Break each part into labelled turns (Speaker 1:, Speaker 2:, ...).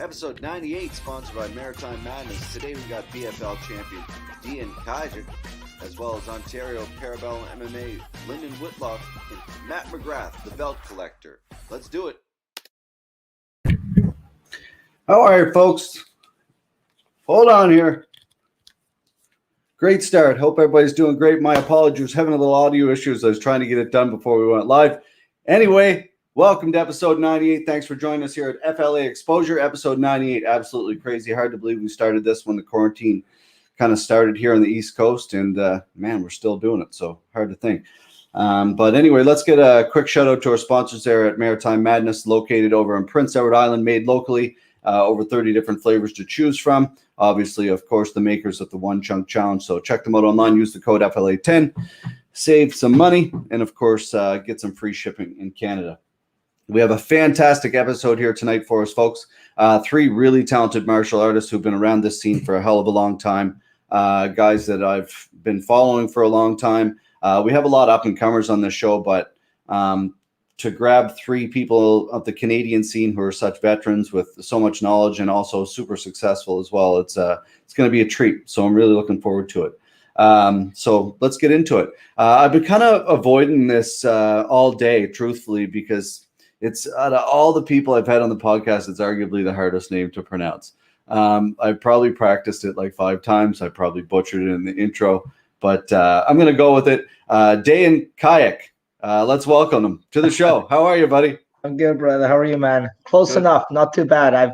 Speaker 1: Episode 98, sponsored by Maritime Madness. Today we got BFL champion Dejan Kajic, as well as Ontario Parabellum MMA Lyndon Whitlock and Matt MacGrath, the belt collector. Let's do it.
Speaker 2: How are you, folks? Hold on here. Great start. Hope everybody's doing great. My apologies. Having a little audio issues. I was trying to get it done before we went live. Anyway, welcome to episode 98. Thanks for joining us here at FLA Exposure. Episode 98. Absolutely crazy. Hard to believe we started this when the quarantine kind of started here on the East Coast. And, man, we're still doing it. So hard to think. But anyway, let's get a quick shout out to our sponsors there at Maritime Madness, located over in Prince Edward Island, made locally. Over 30 different flavors to choose from. Obviously, of course, the makers of the One Chunk Challenge. So check them out online. Use the code FLA10. Save some money. And, of course, get some free shipping in Canada. We have a fantastic episode here tonight for us, folks. Three really talented martial artists who've been around this scene for a hell of a long time. Guys that I've been following for a long time. We have a lot of up-and-comers on this show, but to grab three people of the Canadian scene who are such veterans with so much knowledge and also super successful as well, it's going to be a treat. So I'm really looking forward to it. So let's get into it. I've been kind of avoiding this all day, truthfully, because it's out of all the people I've had on the podcast, it's arguably the hardest name to pronounce. I probably practiced it like 5 times. I probably butchered it in the intro, but I'm going to go with it. Dejan Kajic. Let's welcome him to the show. How are you, buddy?
Speaker 3: I'm good, brother. How are you, man? Close enough. Not too bad.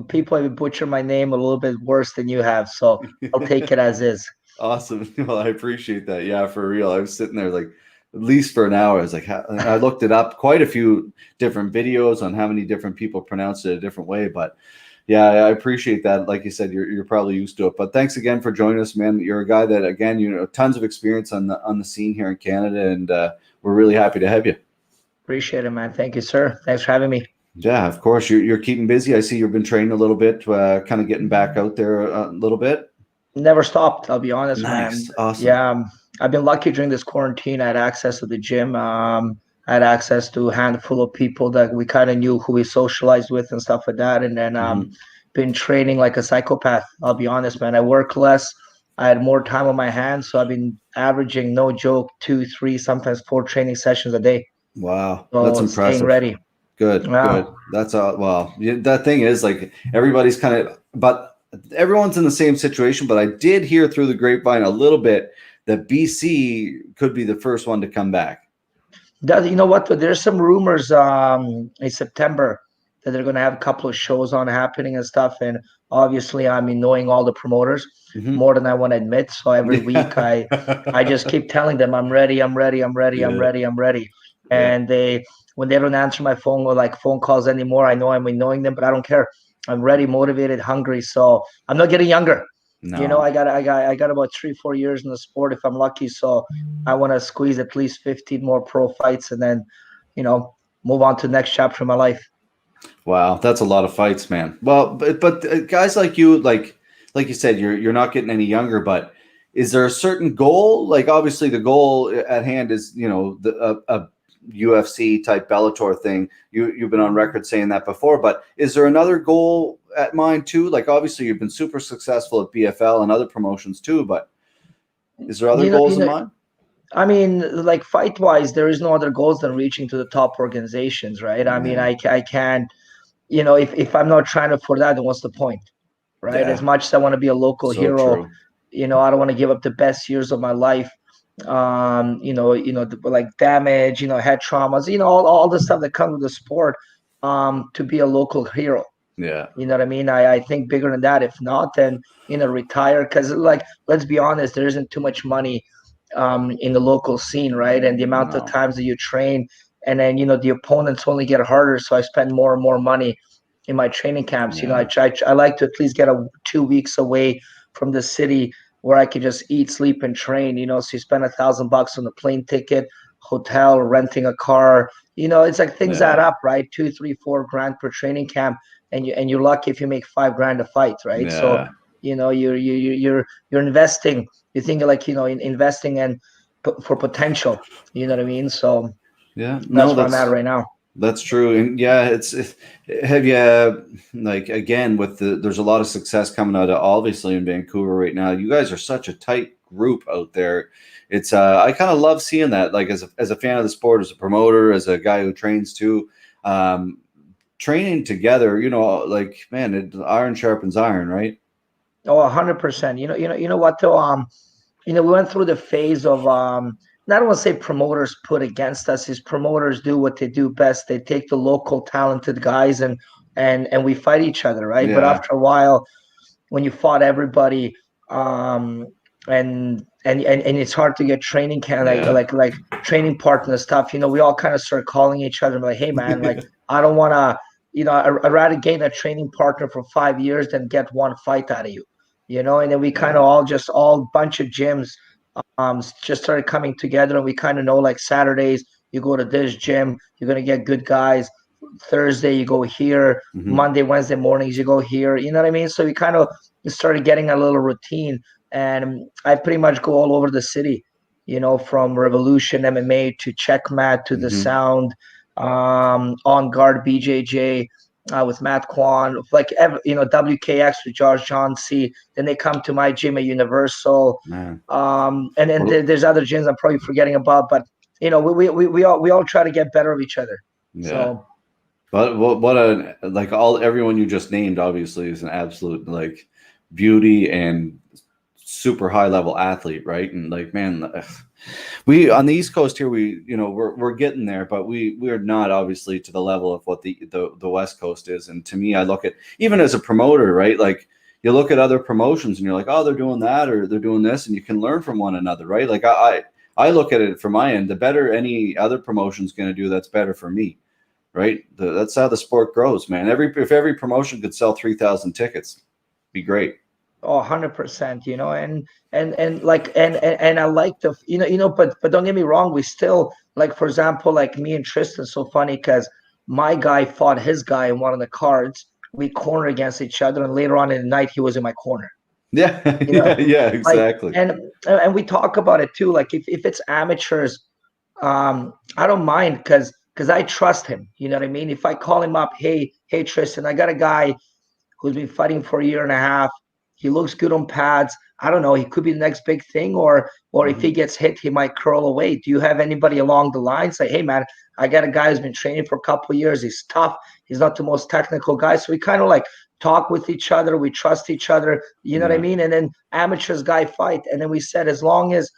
Speaker 3: People have butchered my name a little bit worse than you have, so I'll take it as is.
Speaker 2: Awesome. Well, I appreciate that. Yeah, for real. I was sitting there like at least for an hour. I was like, I looked it up, quite a few different videos on how many different people pronounce it a different way, but yeah, I appreciate that. Like you said, you're probably used to it. But thanks again for joining us, man. You're a guy that, again, you know, tons of experience on the scene here in Canada, and we're really happy to have you.
Speaker 3: Appreciate it, man. Thank you, sir. Thanks for having me.
Speaker 2: Yeah, of course. You're keeping busy. I see you've been training a little bit, kind of getting back out there a little bit.
Speaker 3: Never stopped, I'll be honest,
Speaker 2: nice.
Speaker 3: man.
Speaker 2: Awesome.
Speaker 3: Yeah, I've been lucky during this quarantine. I had access to the gym. I had access to a handful of people that we kind of knew who we socialized with and stuff like that. And then been training like a psychopath. I'll be honest, man. I work less. I had more time on my hands, so I've been averaging, no joke, 2, 3, sometimes 4 training sessions a day.
Speaker 2: Wow,
Speaker 3: so
Speaker 2: that's impressive.
Speaker 3: Staying ready.
Speaker 2: Good. That's all. Well, that thing is like everybody's kind of, but everyone's in the same situation. But I did hear through the grapevine a little bit that BC could be the first one to come back.
Speaker 3: You know what? There's some rumors in September that they're going to have a couple of shows on happening and stuff. And obviously, I mean, knowing all the promoters more than I want to admit. So every week I just keep telling them, I'm ready. And when they don't answer my phone or like phone calls anymore, I know I'm annoying them, but I don't care. I'm ready, motivated, hungry. So I'm not getting younger. No. You know, I got about 3-4 years in the sport if I'm lucky. So I want to squeeze at least 15 more pro fights and then, you know, move on to the next chapter of my life.
Speaker 2: Wow, that's a lot of fights, man. Well, but guys like you, like you said, you're not getting any younger. But is there a certain goal? Like obviously, the goal at hand is, you know, a UFC type Bellator thing. You've been on record saying that before. But is there another goal at mind too? Like obviously, you've been super successful at BFL and other promotions too. But is there other goals in mind?
Speaker 3: I mean, like fight-wise, there is no other goals than reaching to the top organizations, right? I mean, I can't, you know, if I'm not trying for that, then what's the point, right? As much as I want to be a local hero, true. You know, I don't want to give up the best years of my life, like damage, you know, head traumas, you know, all the stuff that comes with the sport, to be a local hero.
Speaker 2: Yeah.
Speaker 3: You know what I mean? I think bigger than that. If not, then, you know, retire. Because, like, let's be honest, there isn't too much money in the local scene, right? And the amount of times that you train, and then, you know, the opponents only get harder. So I spend more and more money in my training camps. Yeah. You know, I like to at least get 2 weeks away from the city where I can just eat, sleep, and train. You know, so you spend $1,000 on the plane ticket, hotel, renting a car. You know, it's like things add up, right? 2, 3, 4 grand per training camp, and you're lucky if you make $5 grand a fight, right? Yeah. So, you know, you're investing. You think like, you know, in investing and for potential. You know what I mean? So
Speaker 2: yeah,
Speaker 3: that's where I'm at right now.
Speaker 2: That's true. And yeah, have you, like, again, there's a lot of success coming out of obviously in Vancouver right now. You guys are such a tight group out there. It's I kind of love seeing that, like, as a fan of the sport, as a promoter, as a guy who trains too, training together, like, man, iron sharpens iron, right?
Speaker 3: Oh, 100%. You know what though? We went through the phase of I don't want to say promoters put against us. Is promoters do what they do best. They take the local talented guys and we fight each other, right? But
Speaker 2: Yeah.
Speaker 3: after a while, when you fought everybody, and it's hard to get training
Speaker 2: Yeah.
Speaker 3: like training partner stuff. We all kind of start calling each other like, hey man, like I don't want to. I'd rather gain a training partner for 5 years than get one fight out of you. And then we kind of all bunch of gyms just started coming together, and we kind of know, like, Saturdays you go to this gym, you're going to get good guys. Thursday you go here.
Speaker 2: Mhm.
Speaker 3: Monday, Wednesday mornings you go here. You know what I mean? So we kind of started getting a little routine, and I pretty much go all over the city, from Revolution MMA to Checkmat to the
Speaker 2: Mhm.
Speaker 3: Sound, On Guard BJJ, with Matt Kwan, like WKX with George Johnsey. Then they come to my gym at Universal,
Speaker 2: Man.
Speaker 3: and then there's other gyms I'm probably forgetting about, but we all try to get better of each other.
Speaker 2: Yeah.
Speaker 3: So,
Speaker 2: But like, everyone you just named obviously is an absolute, like, beauty and super high level athlete, right? And, like, man, we on the East Coast here, we're getting there, but we're not obviously to the level of what the West Coast is. And to me, I look at, even as a promoter, right? Like, you look at other promotions and you're like, oh, they're doing that or they're doing this, and you can learn from one another, right? Like, I look at it from my end. The better any other promotion's going to do, that's better for me, right? That's how the sport grows, man. If every promotion could sell 3,000 tickets, be great.
Speaker 3: Oh, 100%, and I like but don't get me wrong, we still, like, for example, like me and Tristan, so funny because my guy fought his guy in one of the cards. We cornered against each other, and later on in the night he was in my corner.
Speaker 2: Yeah, yeah,
Speaker 3: Like,
Speaker 2: exactly.
Speaker 3: and we talk about it too. Like, if it's amateurs, I don't mind because I trust him. You know what I mean? If I call him up, hey Tristan, I got a guy who's been fighting for a year and a half. He looks good on pads. I don't know. He could be the next big thing, or if he gets hit, he might curl away. Do you have anybody along the line? Say, hey man, I got a guy who's been training for a couple of years. He's tough. He's not the most technical guy. So we kind of, like, talk with each other. We trust each other. You know what I mean? And then amateurs guy fight. And then we said, as long as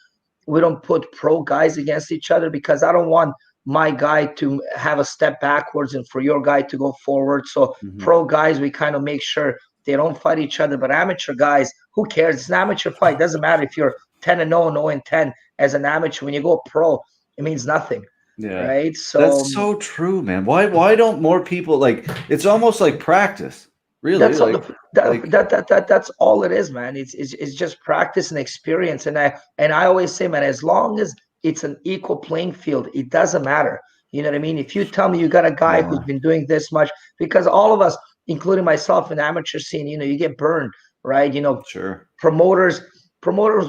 Speaker 3: we don't put pro guys against each other, because I don't want my guy to have a step backwards and for your guy to go forward. So pro guys, we kind of make sure they don't fight each other. But amateur guys, who cares? It's an amateur fight. Doesn't matter if you're 10-0, 0-10 as an amateur. When you go pro, it means nothing.
Speaker 2: Yeah.
Speaker 3: Right. So
Speaker 2: that's so true, man. Why don't more people, like, it's almost like practice, really?
Speaker 3: That's all.
Speaker 2: Like,
Speaker 3: That's all it is, man. It's just practice and experience. And I always say, man, as long as it's an equal playing field, it doesn't matter. You know what I mean? If you tell me you got a guy who's been doing this much, because all of us, including myself in the amateur scene, you get burned, right?
Speaker 2: Sure.
Speaker 3: Promoters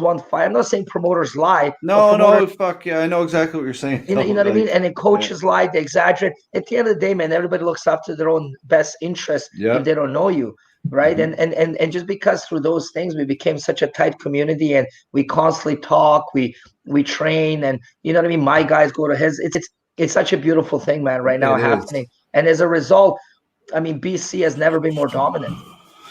Speaker 3: want fight. I'm not saying promoters lie.
Speaker 2: No, fuck yeah, I know exactly what you're saying.
Speaker 3: You know what I mean? And then coaches lie, they exaggerate. At the end of the day, man, everybody looks after their own best interest if they don't know you, right? And just because through those things we became such a tight community, and we constantly talk, we train, and you know what I mean? My guys go to his. It's such a beautiful thing, man, right now happening. And as a result, I mean, BC has never been more dominant.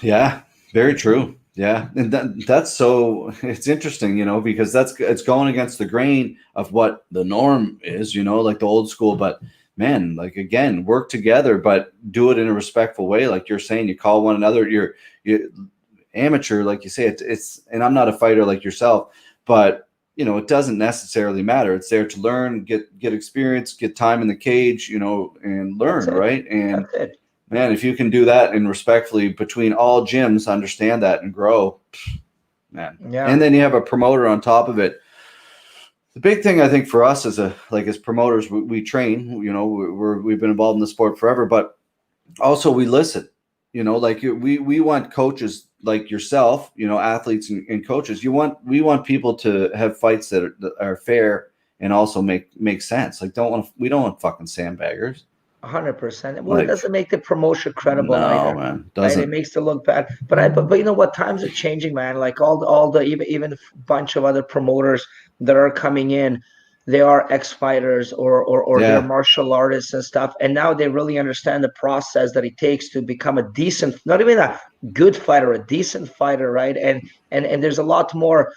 Speaker 2: Yeah, very true. Yeah, and that's so, it's interesting, because it's going against the grain of what the norm is, like the old school. But man, like, again, work together, but do it in a respectful way. Like you're saying, you call one another. You're amateur, like you say. It's and I'm not a fighter like yourself, but it doesn't necessarily matter. It's there to learn, get experience, get time in the cage, and learn, right? And man, if you can do that and respectfully between all gyms, understand that and grow, man. Yeah. And then you have a promoter on top of it. The big thing, I think, for us as promoters, we train, we've been involved in the sport forever, but also we listen, like we want coaches like yourself, athletes and coaches. We want people to have fights that are fair and also make sense. Like, we don't want fucking sandbaggers.
Speaker 3: 100%. Well, it
Speaker 2: Like,
Speaker 3: doesn't make the promotion credible
Speaker 2: no,
Speaker 3: either,
Speaker 2: man,
Speaker 3: right? It
Speaker 2: doesn't.
Speaker 3: makes it look bad. But you know what? Times are changing, man. Like all the even bunch of other promoters that are coming in, they are ex-fighters or they're
Speaker 2: Yeah.
Speaker 3: martial artists and stuff, and now they really understand the process that it takes to become a decent, not even a good fighter, a decent fighter, right? And there's a lot more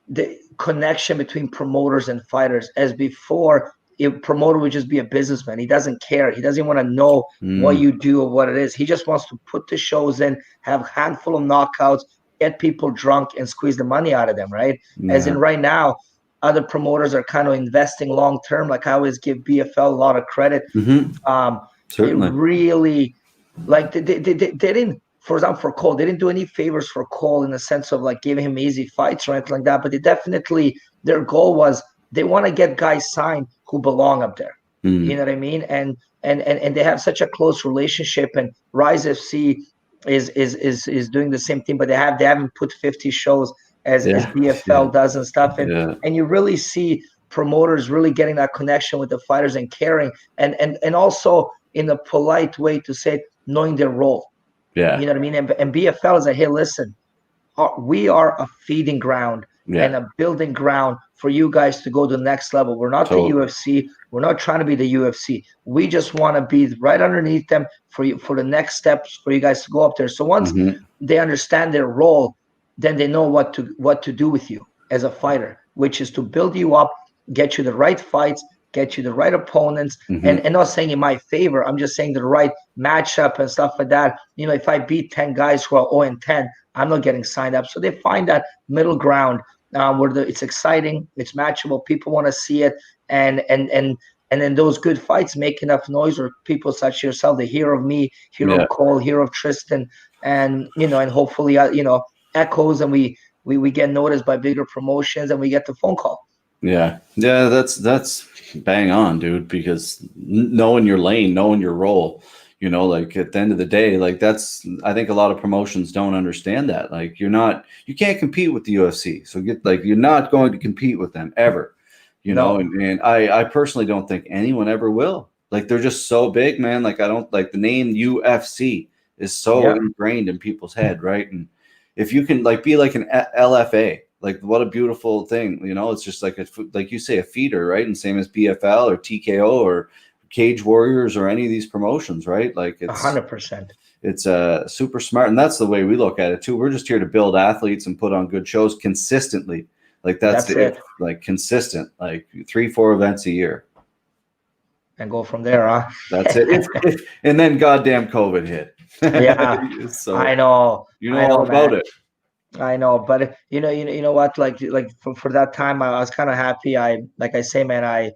Speaker 3: the connection between promoters and fighters as before. A promoter would just be a businessman. He doesn't care. He doesn't want to know what you do or what it is. He just wants to put the shows in, have a handful of knockouts, get people drunk, and squeeze the money out of them, right? As in
Speaker 2: Yeah.
Speaker 3: right now, other promoters are kind of investing long term. Like I always give BFL a lot of credit. They
Speaker 2: Certainly.
Speaker 3: really like they didn't, for example, for Cole, they didn't do any favors for Cole in the sense of like giving him easy fights or anything like that. But they definitely, their goal was they want to get guys signed who belong up there. You know what I mean? And they have such a close relationship. And Rise FC is doing the same thing, but they haven't put 50 shows as BFL does and stuff. And you really see promoters really getting that connection with the fighters and caring and also in a polite way to say, knowing their role.
Speaker 2: Yeah.
Speaker 3: You know what I mean? And BFL is like, hey, listen, we are a feeding ground and a building ground for you guys to go to the next level. We're not the UFC. We're not trying to be the UFC. We just want to be right underneath them for you, for the next steps for you guys to go up there. So once they understand their role, then they know what to do with you as a fighter, which is to build you up, get you the right fights, get you the right opponents, and not saying in my favor. I'm just saying the right matchup and stuff like that. You know, if I beat 10 guys who are 0-10, I'm not getting signed up. So they find that middle ground where it's exciting, it's matchable, people want to see it, and then those good fights make enough noise, or people such as yourself, they hear of me, hear of Cole, hear of Tristan, and and hopefully echoes, and we get noticed by bigger promotions, and we get the phone call.
Speaker 2: Yeah, that's bang on, dude, because knowing your lane, knowing your role, like at the end of the day, like I think a lot of promotions don't understand that. Like you can't compete with the UFC. So you're not going to compete with them ever,
Speaker 3: No.
Speaker 2: and I personally don't think anyone ever will. Like they're just so big, man. Like I don't like the name UFC is so ingrained in people's head, right? And if you can be like an LFA, like what a beautiful thing, it's just like you say, a feeder, right? And same as BFL or TKO or Cage Warriors or any of these promotions, right? Like it's
Speaker 3: 100%.
Speaker 2: It's super smart, and that's the way we look at it too. We're just here to build athletes and put on good shows consistently. Like that's it. Like consistent, like 3-4 events a year,
Speaker 3: and go from there, huh?
Speaker 2: That's it. And then goddamn COVID hit.
Speaker 3: Yeah,
Speaker 2: so
Speaker 3: I know.
Speaker 2: All about it.
Speaker 3: I know, but you know what? Like for that time, I was kind of happy. Like I say, man, I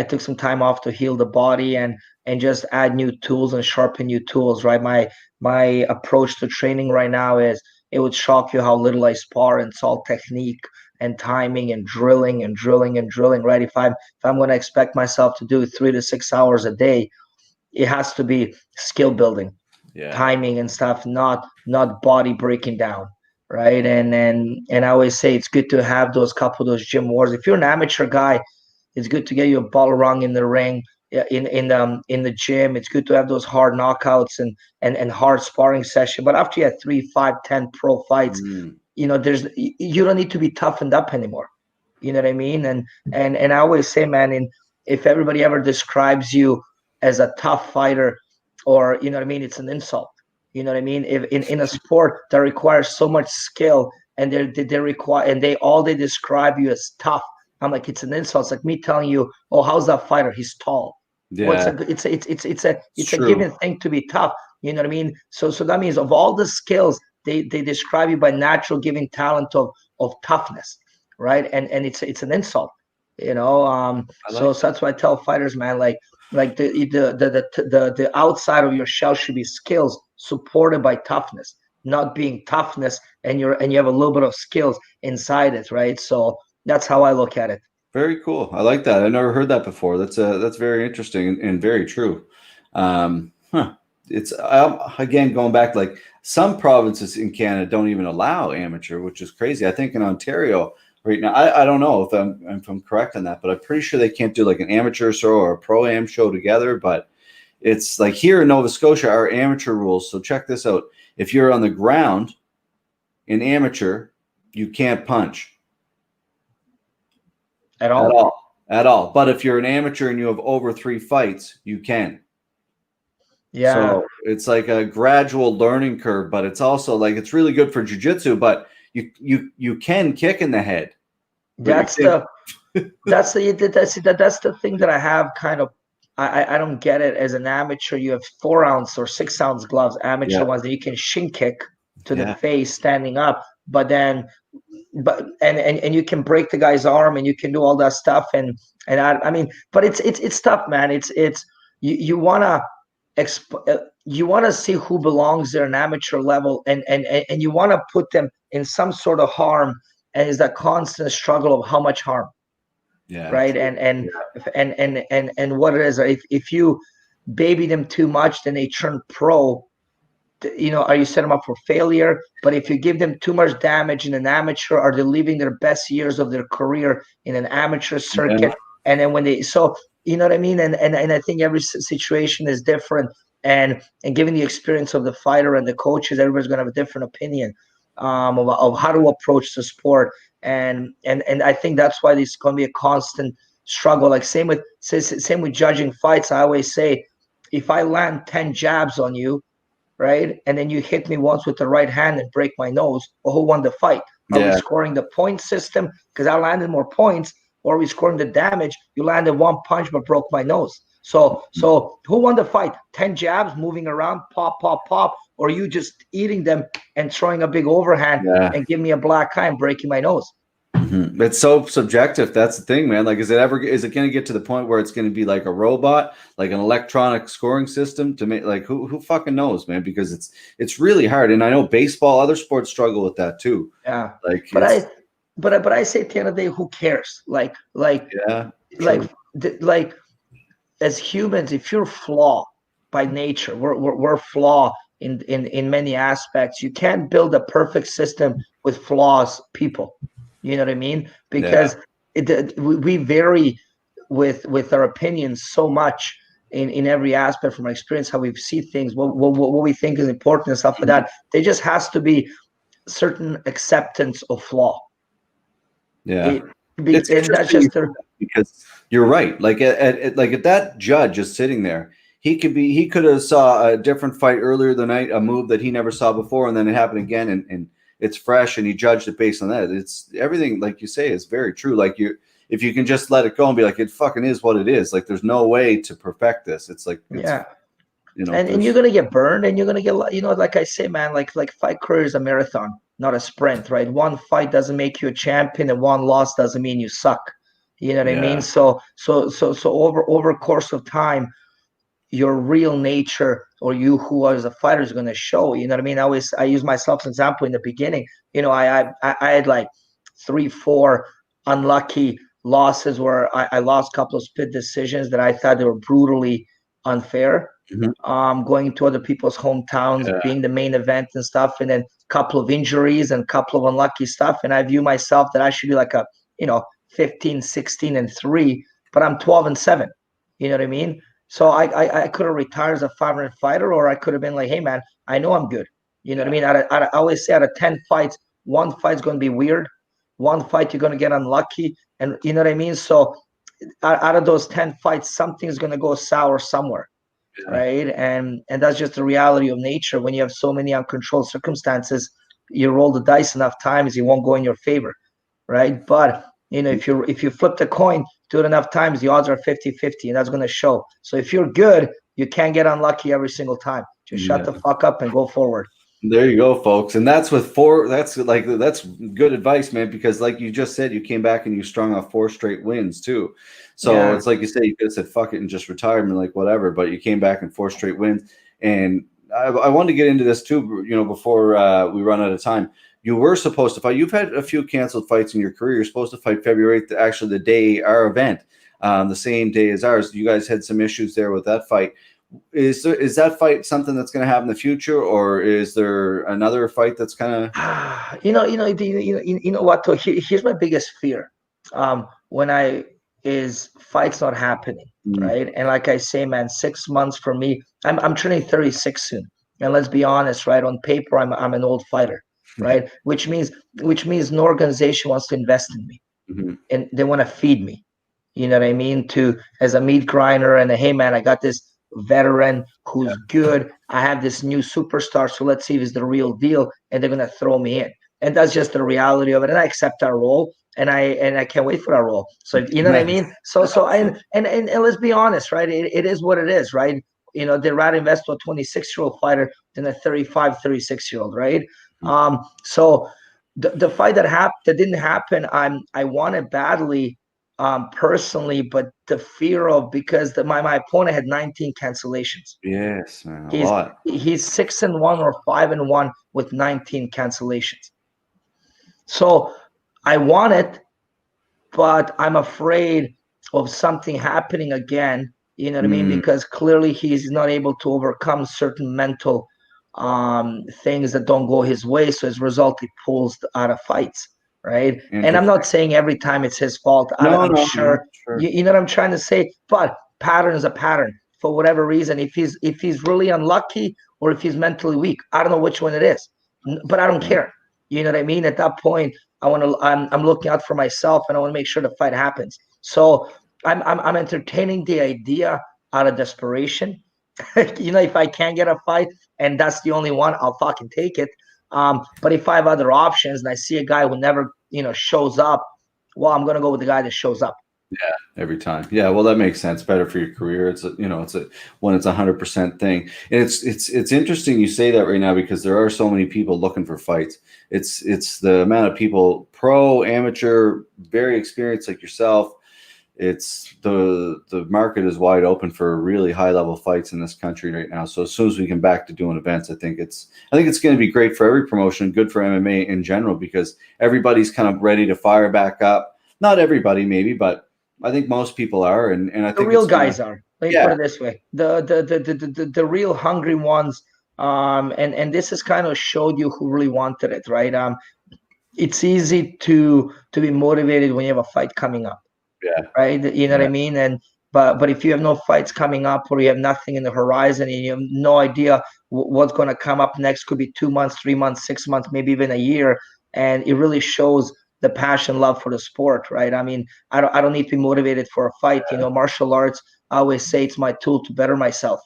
Speaker 3: took some time off to heal the body and just add new tools and sharpen new tools. Right, my approach to training right now is it would shock you how little I spar, and it's all technique and timing and drilling and drilling and drilling. Right, if I'm going to expect myself to do 3 to 6 hours a day, it has to be skill building, timing and stuff, not body breaking down. Right. And I always say it's good to have those couple of those gym wars. If you're an amateur guy, it's good to get you a ball rung in the ring, in the gym. It's good to have those hard knockouts and hard sparring session. But after you have 3, 5, 10 pro fights, you don't need to be toughened up anymore. You know what I mean? And I always say, man, if everybody ever describes you as a tough fighter, or you know what I mean, it's an insult. You know what I mean? If in a sport that requires so much skill, and they require, and they describe you as tough, I'm like, it's an insult. It's like me telling you, oh, how's that fighter? He's tall.
Speaker 2: Yeah.
Speaker 3: Well, it's a given thing to be tough. You know what I mean? So that means of all the skills, they describe you by natural giving talent of toughness, right? And it's an insult. So that's why I tell fighters, man, like the outside of your shell should be skills supported by toughness, not being toughness and you have a little bit of skills inside it, right? So that's how I look at it.
Speaker 2: Very cool. I like that. I never heard that before. That's very interesting and very true. It's again going back, like some provinces in Canada don't even allow amateur, which is crazy. I think in Ontario right now, I don't know if I'm correct on that, but I'm pretty sure they can't do like an amateur show or a pro am show together. But it's like here in Nova Scotia, our amateur rules. So check this out. If you're on the ground in amateur, you can't punch.
Speaker 3: At all.
Speaker 2: At all. But if you're an amateur and you have over 3 fights, you can.
Speaker 3: Yeah.
Speaker 2: So it's like a gradual learning curve, but it's also like it's really good for jiu-jitsu, but you can kick in the head.
Speaker 3: That's the thing that I have kind of. I don't get it. As an amateur, you have 4-ounce or 6-ounce gloves, amateur ones that you can shin kick to the face standing up, but you can break the guy's arm and you can do all that stuff and I mean, but it's tough, man. It's you wanna see who belongs there, an amateur level, and you want to put them in some sort of harm, and is that constant struggle of how much harm. Right. And what it is, if you baby them too much, then they turn pro. Are you set them up for failure? But if you give them too much damage in an amateur, are they living their best years of their career in an amateur circuit? And then when you know what I mean? And I think every situation is different. And given the experience of the fighter and the coaches, everybody's going to have a different opinion of how to approach the sport. And I think that's why there's going to be a constant struggle. Like same with judging fights. I always say, if I land 10 jabs on you, right, and then you hit me once with the right hand and break my nose, well, who won the fight? Are we scoring the point system because I landed more points, or are we scoring the damage? You landed one punch but broke my nose. So who won the fight? 10 jabs moving around, pop, pop, pop, or you just eating them and throwing a big overhand and give me a black eye and breaking my nose?
Speaker 2: Mm-hmm. It's so subjective. That's the thing, man. Like, is it going to get to the point where it's going to be like a robot, like an electronic scoring system to make, like, who fucking knows, man? Because it's really hard. And I know baseball, other sports struggle with that too.
Speaker 3: Yeah.
Speaker 2: Like,
Speaker 3: but I say at the end of the day, who cares? Like as humans, if you're flawed by nature, we're flawed in many aspects. You can't build a perfect system with flaws, people. You know what I mean? Because we vary with our opinions so much in every aspect from our experience, how we see things, what we think is important and stuff like that. There just has to be certain acceptance of flaw.
Speaker 2: Yeah.
Speaker 3: And that's just
Speaker 2: because you're right. Like if that judge is sitting there, he could have saw a different fight earlier the night, a move that he never saw before, and then it happened again, and it's fresh, and he judged it based on that. It's everything, like you say, is very true. Like if you can just let it go and be like, it fucking is what it is. Like there's no way to perfect this. It's like and
Speaker 3: you're gonna get burned, and you're gonna get, like I say, man, like fight career is a marathon, not a sprint, right? One fight doesn't make you a champion, and one loss doesn't mean you suck. You know what I mean? So over a course of time, your real nature, or you who as a fighter, is going to show. You know what I mean? I use myself as an example. In the beginning, I had like 3-4 unlucky losses where I lost a couple of split decisions that I thought they were brutally unfair. Going to other people's hometowns, being the main event and stuff, and then a couple of injuries and a couple of unlucky stuff. And I view myself that I should be like a 15, 16-3, but I'm 12-7. You know what I mean? So I could have retired as a 500 fighter, or I could have been like, hey man, I know I'm good. You know what I mean? I always say, out of 10 fights, one fight's going to be weird. One fight you're going to get unlucky, and you know what I mean? So out of those 10 fights, something's going to go sour somewhere. Right. And that's just the reality of nature. When you have so many uncontrolled circumstances, you roll the dice enough times, it won't go in your favor. Right. But if you flip the coin, do it enough times, the odds are 50-50, and that's going to show. So if you're good, you can't get unlucky every single time. Just shut the fuck up and go forward.
Speaker 2: There you go, folks. And that's that's good advice, man, because like you just said, you came back and you strung off 4 straight wins too. So it's like you say, you could have said fuck it and just retired and like whatever, but you came back in 4 straight wins. And I wanted to get into this too, before we run out of time. You were supposed to fight. You've had a few canceled fights in your career. You're supposed to fight February 8th, actually the day our event, the same day as ours. You guys had some issues there with that fight. Is that fight something that's going to happen in the future, or is there another fight that's kind of?
Speaker 3: You know what? Here's my biggest fear. When I is fights not happening,
Speaker 2: Mm.
Speaker 3: right? And like I say, man, 6 months for me, I'm turning 36 soon. And let's be honest, right? On paper, I'm an old fighter, right? Which means no organization wants to invest in me,
Speaker 2: Mhm.
Speaker 3: and they want to feed me. You know what I mean? To as a meat grinder and hey man, I got this veteran who's good. I have this new superstar, so let's see if it's the real deal, and they're gonna throw me in. And that's just the reality of it. And I accept that role, and I can't wait for that role. So you know what I mean? So and let's be honest, right? It is what it is, right? You know, they'd rather invest to a 26-year-old fighter than a 35, 36-year-old, right? So the fight that didn't happen, I wanted badly personally, but the fear of because my opponent had 19 cancellations.
Speaker 2: Yes, man, a
Speaker 3: He's
Speaker 2: lot.
Speaker 3: he's 6-1 or 5-1 with 19 cancellations. So I want it, but I'm afraid of something happening again. You know what I mean? Because clearly he's not able to overcome certain mental things that don't go his way. So as a result, he pulls out of fights, right? And I'm not saying every time it's his fault. I'm sure.
Speaker 2: Sure.
Speaker 3: You know what I'm trying to say? But pattern is a pattern for whatever reason. If he's really unlucky or if he's mentally weak, I don't know which one it is, but I don't care. You know what I mean? At that point, I'm looking out for myself, and I want to make sure the fight happens. So I'm entertaining the idea out of desperation. You know, if I can't get a fight and that's the only one, I'll fucking take it. But if I have other options and I see a guy who never, shows up, well, I'm gonna go with the guy that shows up.
Speaker 2: Yeah, every time. Yeah, well, that makes sense. Better for your career. It's when it's 100% thing. And it's interesting you say that right now because there are so many people looking for fights. It's the amount of people, pro, amateur, very experienced like yourself. It's the market is wide open for really high level fights in this country right now. So as soon as we can back to doing events, I think it's going to be great for every promotion, good for MMA in general because everybody's kind of ready to fire back up. Not everybody, maybe, but I think most people are, and I think
Speaker 3: the real guys are. Let me put it this way: the real hungry ones. And this has kind of showed you who really wanted it, right? It's easy to be motivated when you have a fight coming up.
Speaker 2: Yeah.
Speaker 3: Right. You know what I mean? And but if you have no fights coming up or you have nothing in the horizon and you have no idea what's going to come up next, could be 2 months, 3 months, 6 months, maybe even a year. And it really shows the passion, love for the sport. Right. I mean, I don't need to be motivated for a fight. You know, martial arts, I always say it's my tool to better myself.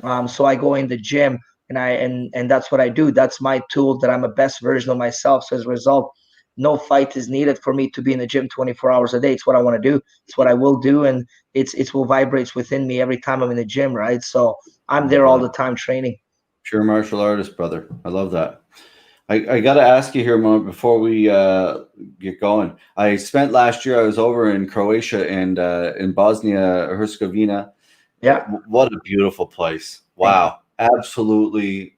Speaker 3: So I go in the gym and that's what I do. That's my tool that I'm a best version of myself. So as a result, no fight is needed for me to be in the gym 24 hours a day. It's what I want to do. It's what I will do. And it's what vibrates within me every time I'm in the gym, right? So I'm there all the time training.
Speaker 2: Pure martial artist, brother. I love that. I got to ask you here a moment before we get going. I spent last year, I was over in Croatia and in Bosnia Herzegovina.
Speaker 3: Yeah.
Speaker 2: What a beautiful place. Wow. Absolutely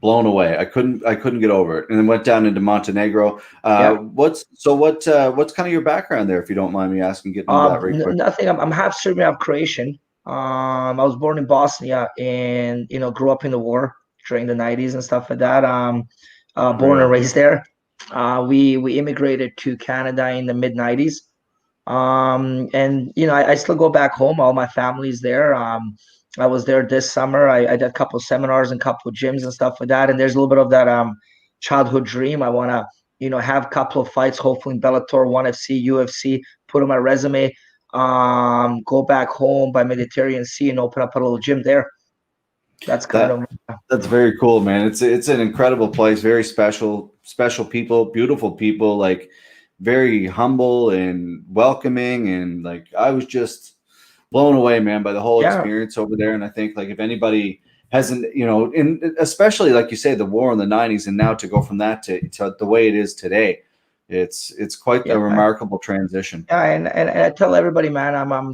Speaker 2: blown away. I couldn't get over it, and then went down into Montenegro. What's kind of your background there, if you don't mind me asking? Getting into that right quick.
Speaker 3: Nothing. I'm half Serbian, half Croatian. I was born in Bosnia and grew up in the war during the 90s and stuff like that. Born and raised there. We immigrated to Canada in the mid 90s. And I still go back home. All my family's there. I was there this summer. I did a couple of seminars and a couple of gyms and stuff like that. And there's a little bit of that childhood dream. I want to, have a couple of fights, hopefully in Bellator, ONE FC, UFC, put on my resume, go back home by Mediterranean Sea and open up a little gym there. That's
Speaker 2: that's very cool, man. It's an incredible place, very special people, beautiful people, like very humble and welcoming. And like, I was just blown away, man, by the whole experience over there. And I think like if anybody hasn't, especially like you say, the war in the 90s and now to go from that to the way it is today, it's quite a remarkable transition.
Speaker 3: Yeah, and I tell everybody, man, I'm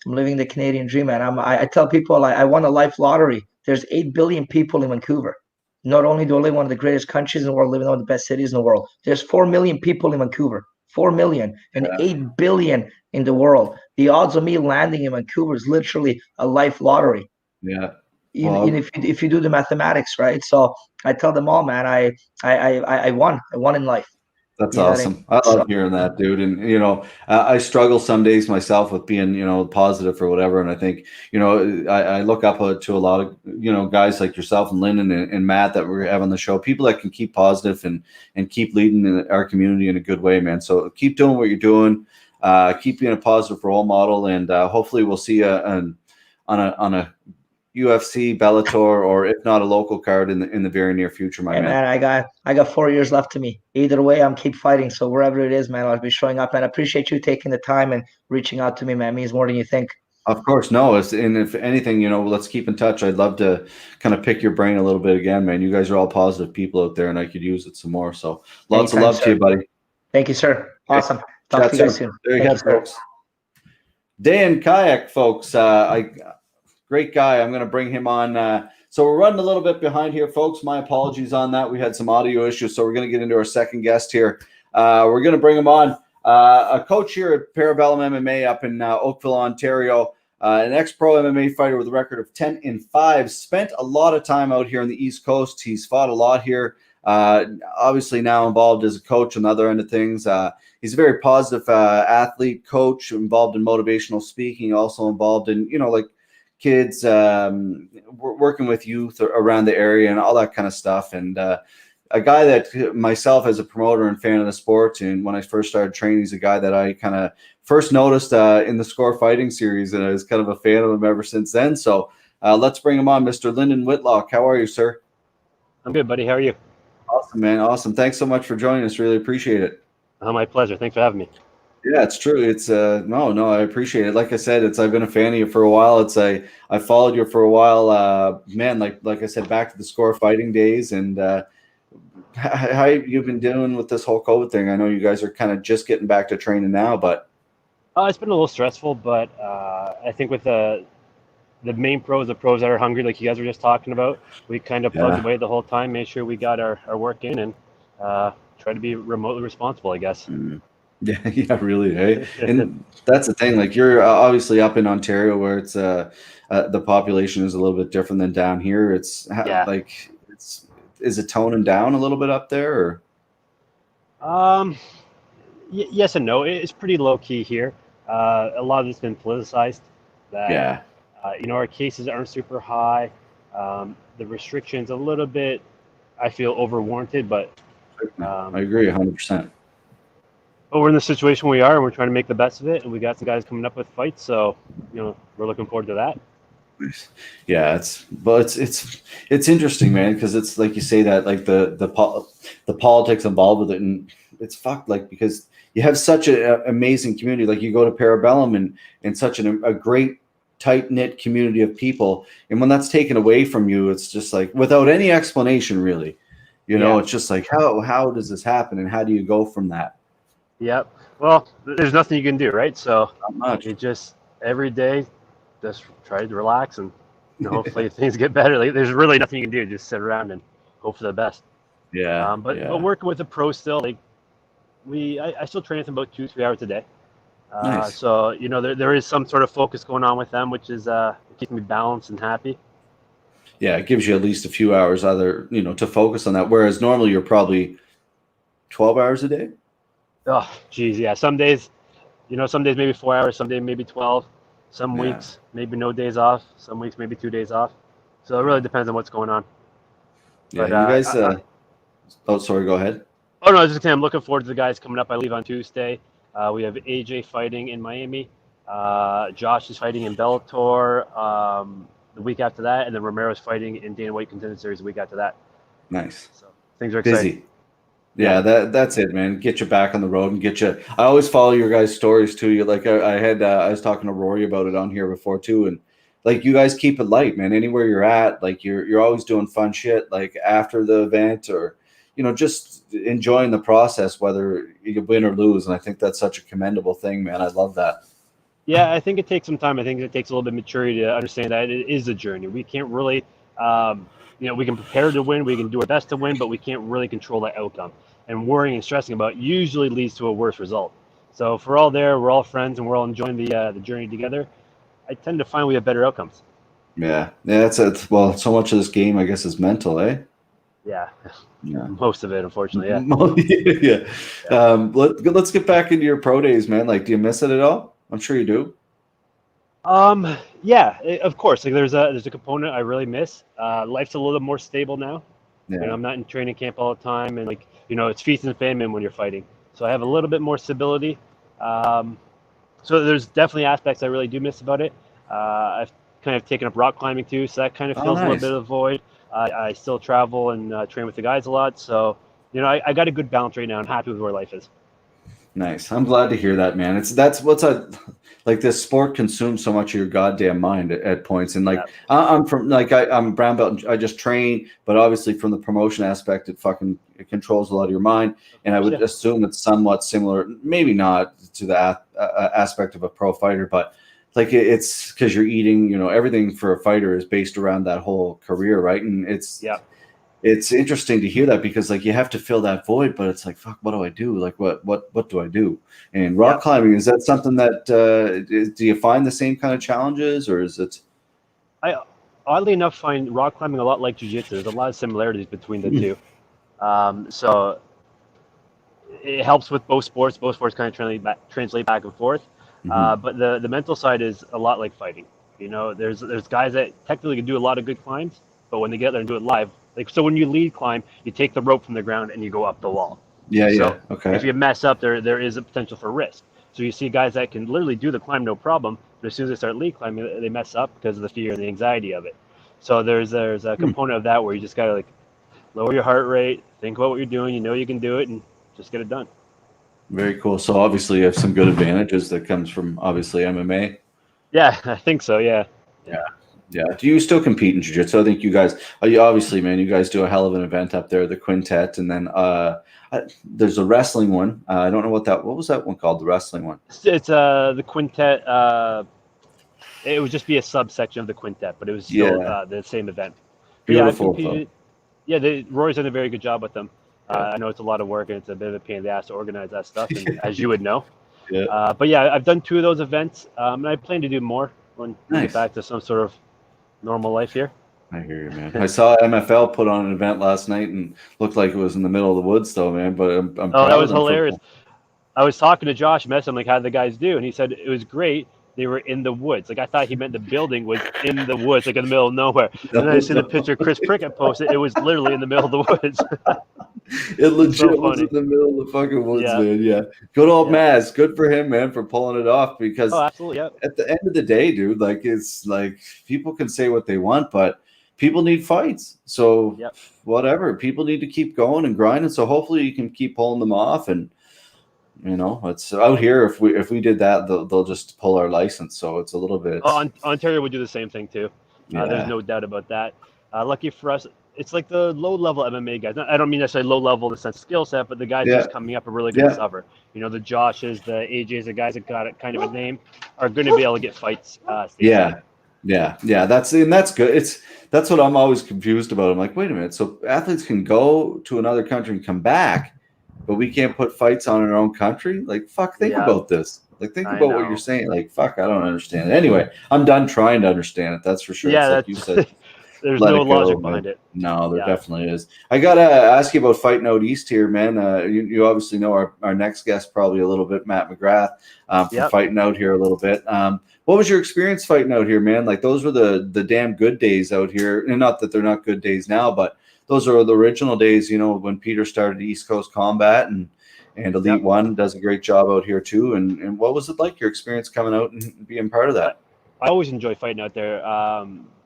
Speaker 3: living the Canadian dream, man. I tell people I won a life lottery. There's 8 billion people in Vancouver. Not only do I live in one of the greatest countries in the world, live in one of the best cities in the world. There's 4 million people in Vancouver. 4 million and 8 billion in the world. The odds of me landing in Vancouver is literally a life lottery.
Speaker 2: Yeah.
Speaker 3: Even if you do the mathematics, right? So I tell them all, man, I won in life.
Speaker 2: That's
Speaker 3: Yeah,
Speaker 2: awesome. I love hearing that, dude. And I struggle some days myself with being positive or whatever. And I think I look up to a lot of guys like yourself and Lyndon and Matt that we have on the show. People that can keep positive and keep leading in our community in a good way, man. So keep doing what you're doing. Keep being a positive role model, and hopefully we'll see you on a UFC, Bellator, or if not a local card in the very near future, my man.
Speaker 3: Man, I got 4 years left to me. Either way, I'm keep fighting. So wherever it is, man, I'll be showing up. And I appreciate you taking the time and reaching out to me, man. It means more than you think.
Speaker 2: Of course, no. And if anything, let's keep in touch. I'd love to kind of pick your brain a little bit again, man. You guys are all positive people out there, and I could use it some more. So lots of love to you, buddy.
Speaker 3: Thank you, sir. Awesome. Talk to you guys soon.
Speaker 2: There you go, folks. Dejan Kajic, folks. Great guy. I'm going to bring him on. So we're running a little bit behind here, folks. My apologies on that. We had some audio issues, so we're going to get into our second guest here. We're going to bring him on. A coach here at Parabellum MMA up in Oakville, Ontario. An ex-pro MMA fighter with a record of 10-5. Spent a lot of time out here on the East Coast. He's fought a lot here. Obviously now involved as a coach on the other end of things. He's a very positive athlete, coach, involved in motivational speaking, also involved in, like kids, working with youth around the area and all that kind of stuff. And a guy that myself as a promoter and fan of the sport, and when I first started training, he's a guy that I kind of first noticed in the Score Fighting series, and I was kind of a fan of him ever since then. So let's bring him on, Mr. Lyndon Whitlock. How are you, sir?
Speaker 4: I'm good, buddy. How are you?
Speaker 2: Awesome, man. Awesome. Thanks so much for joining us. Really appreciate it.
Speaker 4: My pleasure. Thanks for having me.
Speaker 2: Yeah, it's true. It's no, I appreciate it. Like I said, I've been a fan of you for a while. I followed you for a while, man. Like I said, back to the Score Fighting days. And how you've been doing with this whole COVID thing? I know you guys are kind of just getting back to training now, but
Speaker 4: it's been a little stressful. But I think with the main pros, the pros that are hungry, like you guys were just talking about, we kind of plugged away the whole time, made sure we got our work in, and try to be remotely responsible, I guess.
Speaker 2: Mm. Yeah, really, hey. And that's the thing. Like you're obviously up in Ontario, where it's the population is a little bit different than down here. Is it toning down a little bit up there, or?
Speaker 4: Yes and no. It's pretty low key here. A lot of it's been politicized. Our cases aren't super high. The restrictions a little bit, I feel, overwarranted, but
Speaker 2: I agree 100%.
Speaker 4: But we're in the situation we are, and we're trying to make the best of it. And we got some guys coming up with fights, so we're looking forward to that.
Speaker 2: Yeah, it's interesting, man, because it's like you say that, like the politics involved with it, and it's fucked, like, because you have such an amazing community. Like you go to Parabellum and such a great tight knit community of people, and when that's taken away from you, it's just like without any explanation, really. It's just like how does this happen, and how do you go from that?
Speaker 4: Yep. Well, there's nothing you can do, right? So
Speaker 2: not much.
Speaker 4: You just every day just try to relax, and hopefully things get better. Like, there's really nothing you can do. Just sit around and hope for the best.
Speaker 2: Yeah.
Speaker 4: But working with the pros still, like I still train with them about 2-3 hours a day.
Speaker 2: Nice.
Speaker 4: So there is some sort of focus going on with them, which is keeping me balanced and happy.
Speaker 2: Yeah, it gives you at least a few hours either to focus on that. Whereas normally you're probably 12 hours a day.
Speaker 4: Oh, geez, yeah. Some days, maybe 4 hours. Some days maybe 12. Some weeks maybe no days off. Some weeks maybe 2 days off. So it really depends on what's going on.
Speaker 2: Yeah, but, you guys. Oh, sorry. Go ahead.
Speaker 4: Oh no, I was just saying I'm looking forward to the guys coming up. I leave on Tuesday. We have AJ fighting in Miami. Josh is fighting in Bellator the week after that, and then Romero's fighting in Dana White Contender Series the week after that.
Speaker 2: Nice.
Speaker 4: So things are exciting.
Speaker 2: Busy. Yeah, that's it, man. Get you back on the road and get you. I always follow your guys' stories too. You like I was talking to Rory about it on here before too, and like you guys keep it light, man. Anywhere you're at, like you're always doing fun shit, like after the event or just enjoying the process, whether you win or lose. And I think that's such a commendable thing, man. I love that.
Speaker 4: Yeah, I think it takes some time. I think it takes a little bit of maturity to understand that it is a journey. We can't really, we can prepare to win, we can do our best to win, but we can't really control the outcome. And worrying and stressing about it usually leads to a worse result. So if we're all there, we're all friends, and we're all enjoying the journey together, I tend to find we have better outcomes.
Speaker 2: Yeah, that's it. Well, so much of this game, I guess, is mental, eh?
Speaker 4: Yeah,
Speaker 2: Yeah.
Speaker 4: most of it, unfortunately. Yeah.
Speaker 2: Yeah. Let's get back into your pro days, man. Like, do you miss it at all? I'm sure you do.
Speaker 4: Yeah, of course. Like, there's a component I really miss. Life's a little more stable now.
Speaker 2: Yeah.
Speaker 4: I'm not in training camp all the time, and it's feast and famine when you're fighting. So I have a little bit more stability. So there's definitely aspects I really do miss about it. I've kind of taken up rock climbing too, so that kind of
Speaker 2: Oh,
Speaker 4: fills a little
Speaker 2: nice.
Speaker 4: bit of the void. I still travel and train with the guys a lot, so I got a good balance right now. I'm happy with where life is.
Speaker 2: Nice. I'm glad to hear that, man. That's what's like this sport consumes so much of your goddamn mind at points. And like I'm from I'm brown belt and I just train, but obviously from the promotion aspect, it controls a lot of your mind. And I would assume it's somewhat similar, maybe not to the aspect of a pro fighter, but like it's because you're eating, everything for a fighter is based around that whole career, right? And it's interesting to hear that because like you have to fill that void, but it's like, fuck, what do I do? Like what do I do? And rock climbing, is that something that do you find the same kind of challenges, or is it?
Speaker 4: I oddly enough find rock climbing a lot like jiu-jitsu. There's a lot of similarities between the two. So it helps with both sports. Both sports kind of translate back and forth. But the mental side is a lot like fighting. There's guys that technically can do a lot of good climbs, but when they get there and do it live, so when you lead climb, you take the rope from the ground and you go up the wall.
Speaker 2: Okay.
Speaker 4: If you mess up, there is a potential for risk. So you see guys that can literally do the climb no problem, but as soon as they start lead climbing, they mess up because of the fear and the anxiety of it. So there's a component of that where you just gotta lower your heart rate, think about what you're doing, you can do it, and just get it done.
Speaker 2: Very cool. So obviously you have some good advantages that comes from obviously MMA.
Speaker 4: Yeah, I think so. Yeah.
Speaker 2: Do you still compete in jiu-jitsu? I think you guys, obviously, man, you guys do a hell of an event up there, the Quintet, and then there's a wrestling one. I don't know what was that one called? The wrestling one.
Speaker 4: It's the Quintet. It would just be a subsection of the Quintet, but it was still the same event.
Speaker 2: Beautiful.
Speaker 4: I've competed. Yeah, Roy's done a very good job with them. I know it's a lot of work and it's a bit of a pain in the ass to organize that stuff, and, as you would know. But yeah, I've done 2 of those events, and I plan to do more when we get back to some sort of normal life here.
Speaker 2: I hear you, man. I saw MFL put on an event last night and looked like it was in the middle of the woods, though, man. But I'm proud
Speaker 4: that was hilarious. I was talking to Josh, messing him how did the guys do, and he said it was great. They were in the woods. I thought he meant the building was in the woods, in the middle of nowhere. And then I see the picture Chris Prickett posted. It was literally in the middle of the woods.
Speaker 2: It legit was in the middle of the fucking woods, man. Yeah. Good old Maz. Good for him, man, for pulling it off. Because
Speaker 4: absolutely,
Speaker 2: at the end of the day, dude, it's like people can say what they want, but people need fights. So whatever. People need to keep going and grinding. So hopefully you can keep pulling them off. And it's out here. If we did that, they'll just pull our license. So it's a little bit.
Speaker 4: Ontario would do the same thing too. There's no doubt about that. Lucky for us, it's like the low-level MMA guys. I don't mean necessarily low-level in the sense of skill set, but the guys just coming up are really good suffer. The Joshes, the AJs, the guys that got kind of a name are going to be able to get fights.
Speaker 2: Yeah. That's good. That's what I'm always confused about. I'm like, wait a minute. So athletes can go to another country and come back, but we can't put fights on in our own country? Like, fuck, think about this. Like, think about what you're saying. Like, fuck, I don't understand it. Anyway, I'm done trying to understand it. That's for sure.
Speaker 4: Yeah,
Speaker 2: like you said.
Speaker 4: There's no logic behind it.
Speaker 2: No, there definitely is. I got to ask you about Fighting Out East here, man. You obviously know our next guest probably a little bit, Matt MacGrath, from Fighting Out here a little bit. What was your experience fighting out here, man? Like, those were the damn good days out here. And not that they're not good days now, but those are the original days, when Peter started East Coast Combat and Elite One does a great job out here too. And what was it like, your experience coming out and being part of that?
Speaker 4: I always enjoy fighting out there.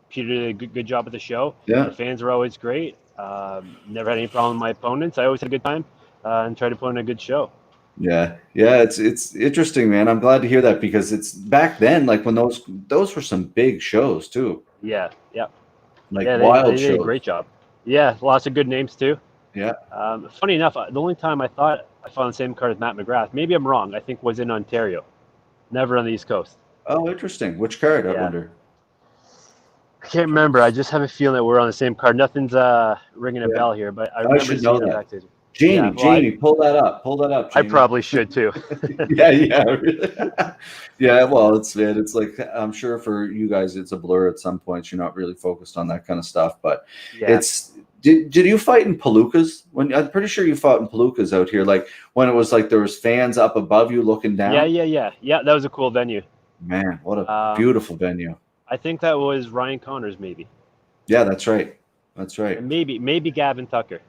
Speaker 4: Peter did a good job at the show. The fans were always great. Never had any problem with my opponents. I always had a good time and tried to put on a good show.
Speaker 2: Yeah, it's interesting, man. I'm glad to hear that because it's back then, like when those were some big shows too.
Speaker 4: Yeah.
Speaker 2: Like
Speaker 4: wild
Speaker 2: shows.
Speaker 4: They did a great job. Yeah, lots of good names too.
Speaker 2: Yeah.
Speaker 4: Funny enough, the only time I thought I found the same card as Matt MacGrath, maybe I'm wrong, I think was in Ontario. Never on the East Coast.
Speaker 2: Oh, interesting. Which card, I wonder?
Speaker 4: I can't remember. I just have a feeling that we're on the same card. Nothing's ringing a bell here, but I remember
Speaker 2: should know
Speaker 4: seeing
Speaker 2: that.
Speaker 4: Backstage.
Speaker 2: Jamie, pull that up. Jamie.
Speaker 4: I probably should too.
Speaker 2: Yeah. Well, it's like, I'm sure for you guys, it's a blur at some points. You're not really focused on that kind of stuff, but Did you fight in Palookas? I'm pretty sure you fought in Palookas out here, like when it was like there was fans up above you looking down.
Speaker 4: Yeah. That was a cool venue.
Speaker 2: Man, what a beautiful venue.
Speaker 4: I think that was Ryan Connors, maybe.
Speaker 2: Yeah, that's right. That's right.
Speaker 4: And maybe Gavin Tucker,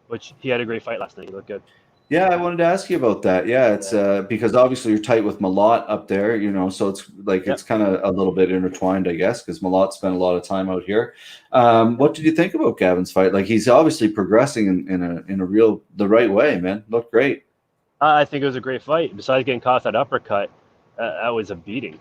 Speaker 4: which he had a great fight last night. He looked good.
Speaker 2: Yeah, I wanted to ask you about that. Yeah, it's because obviously you're tight with Malott up there, so it's like it's kind of a little bit intertwined, I guess, because Malott spent a lot of time out here. What did you think about Gavin's fight? Like he's obviously progressing in the right way, man. Looked great.
Speaker 4: I think it was a great fight. Besides getting caught that uppercut, that was a beating.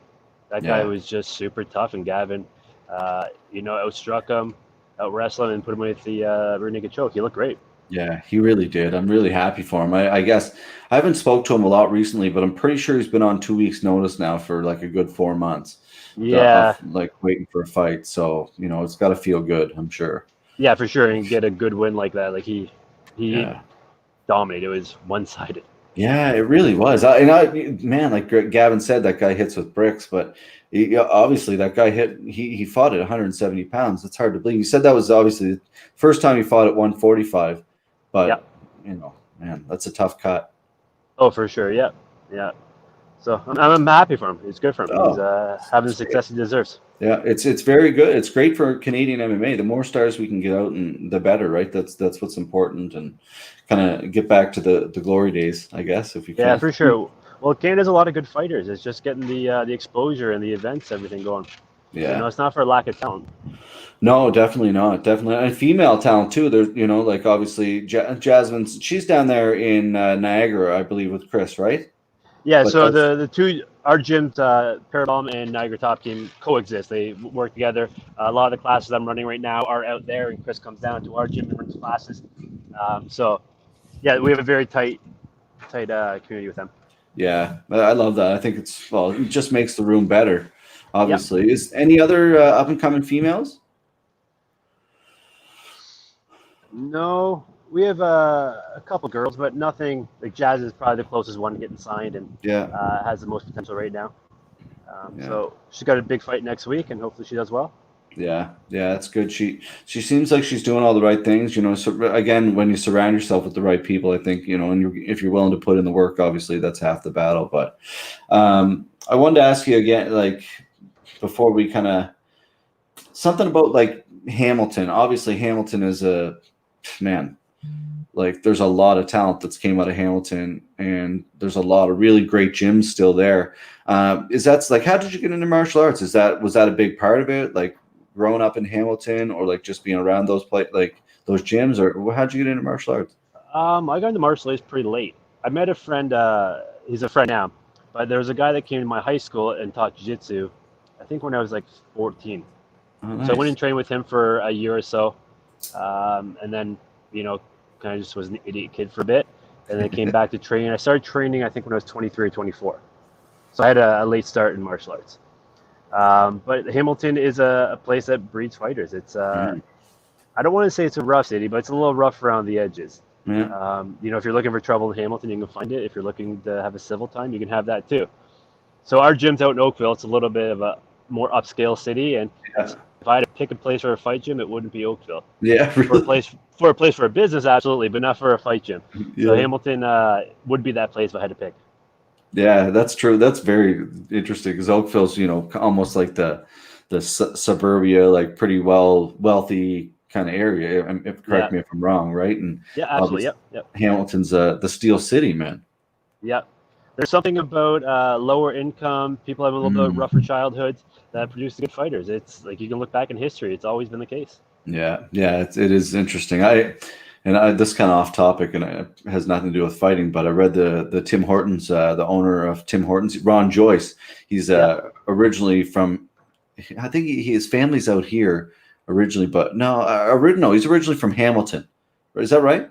Speaker 4: That guy was just super tough, and Gavin, outstruck him, out wrestled him, and put him with the rear naked choke. He looked great.
Speaker 2: Yeah, he really did. I'm really happy for him. I guess I haven't spoke to him a lot recently, but I'm pretty sure he's been on 2 weeks' notice now for like a good 4 months.
Speaker 4: Yeah,
Speaker 2: like waiting for a fight. So it's got to feel good. I'm sure.
Speaker 4: Yeah, for sure, and get a good win like that. Like he dominated. It was one-sided.
Speaker 2: Yeah, it really was. Man, like Gavin said, that guy hits with bricks, but obviously that guy he fought at 170 pounds. It's hard to believe. You said that was obviously the first time he fought at 145, but man, that's a tough cut.
Speaker 4: Oh, for sure. Yeah. So I'm happy for him. It's good for him. He's having the success he deserves.
Speaker 2: Yeah, it's very good. It's great for Canadian MMA. The more stars we can get out, and the better, right? That's what's important, and kind of get back to the glory days, I guess, if you can.
Speaker 4: Yeah, for sure. Well, Canada's a lot of good fighters. It's just getting the exposure and the events, everything going.
Speaker 2: Yeah,
Speaker 4: it's not for lack of talent.
Speaker 2: No, definitely not. Definitely, and female talent too. There's, like obviously Jasmine. She's down there in Niagara, I believe, with Chris, right?
Speaker 4: Yeah, but so the two, our gyms, Parabellum and Niagara Top Team coexist. They work together. A lot of the classes I'm running right now are out there, and Chris comes down to our gym and runs classes. So, yeah, we have a very tight community with them.
Speaker 2: Yeah, I love that. I think it just makes the room better, obviously. Yep. Is any other up-and-coming females? No.
Speaker 4: We have a couple girls, but nothing. Like Jazz is probably the closest one getting signed, and has the most potential right now. So she's got a big fight next week, and hopefully she does well. Yeah, that's good. She seems like she's doing all the right things. So again, when you surround yourself with the right people, I think and if you're willing to put in the work, obviously that's half the battle. But I wanted to ask you again, like before we kind of something about like Hamilton. Obviously, Hamilton is a man. Like there's a lot of talent that's came out of Hamilton, and there's a lot of really great gyms still there. Is that like, how did you get into martial arts? Was that a big part of it? Like growing up in Hamilton, or like just being around those those gyms, or how'd you get into martial arts? I got into martial arts pretty late. I met a friend, he's a friend now, but there was a guy that came to my high school and taught jiu-jitsu, I think when I was like 14. Oh, nice. So I went and trained with him for a year or so. And then, kind of just was an idiot kid for a bit, and then came back to training. I started training, I think, when I was 23 or 24. So I had a late start in martial arts. But Hamilton is a place that breeds fighters. It's I don't want to say it's a rough city, but it's a little rough around the edges. Yeah. If you're looking for trouble in Hamilton, you can find it. If you're looking to have a civil time, you can have that too. So our gym's out in Oakville. It's a little bit of a more upscale city, and if I had to pick a place for a fight gym, it wouldn't be Oakville. Yeah, really? For a place for a business, absolutely, but not for a fight gym. Yeah. So Hamilton would be that place if I had to pick. Yeah, that's true. That's very interesting because Oakville's, almost like the suburbia, like pretty wealthy kind of area. Correct me if I'm wrong, right? And absolutely. Yep. Hamilton's the Steel City, man. Yeah. There's something about lower income people have a little bit rougher childhoods that produce good fighters. It's like you can look back in history; it's always been the case. Yeah, it is interesting. This kind of off topic, and it has nothing to do with fighting, but I read the Tim Hortons, the owner of Tim Hortons, Ron Joyce. He's originally from, I think his family's out here originally, but no, he's originally from Hamilton. Is that right?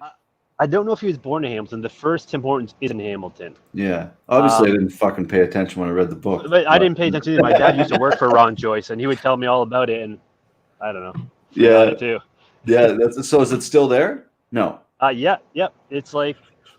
Speaker 4: I don't know if he was born in Hamilton. The first Tim Hortons is in Hamilton. Yeah. Obviously, I didn't fucking pay attention when I read the book. But I didn't pay attention either. My dad used to work for Ron Joyce, and he would tell me all about it, and I don't know. Yeah. Too. Yeah. So is it still there? No. Yep. It's like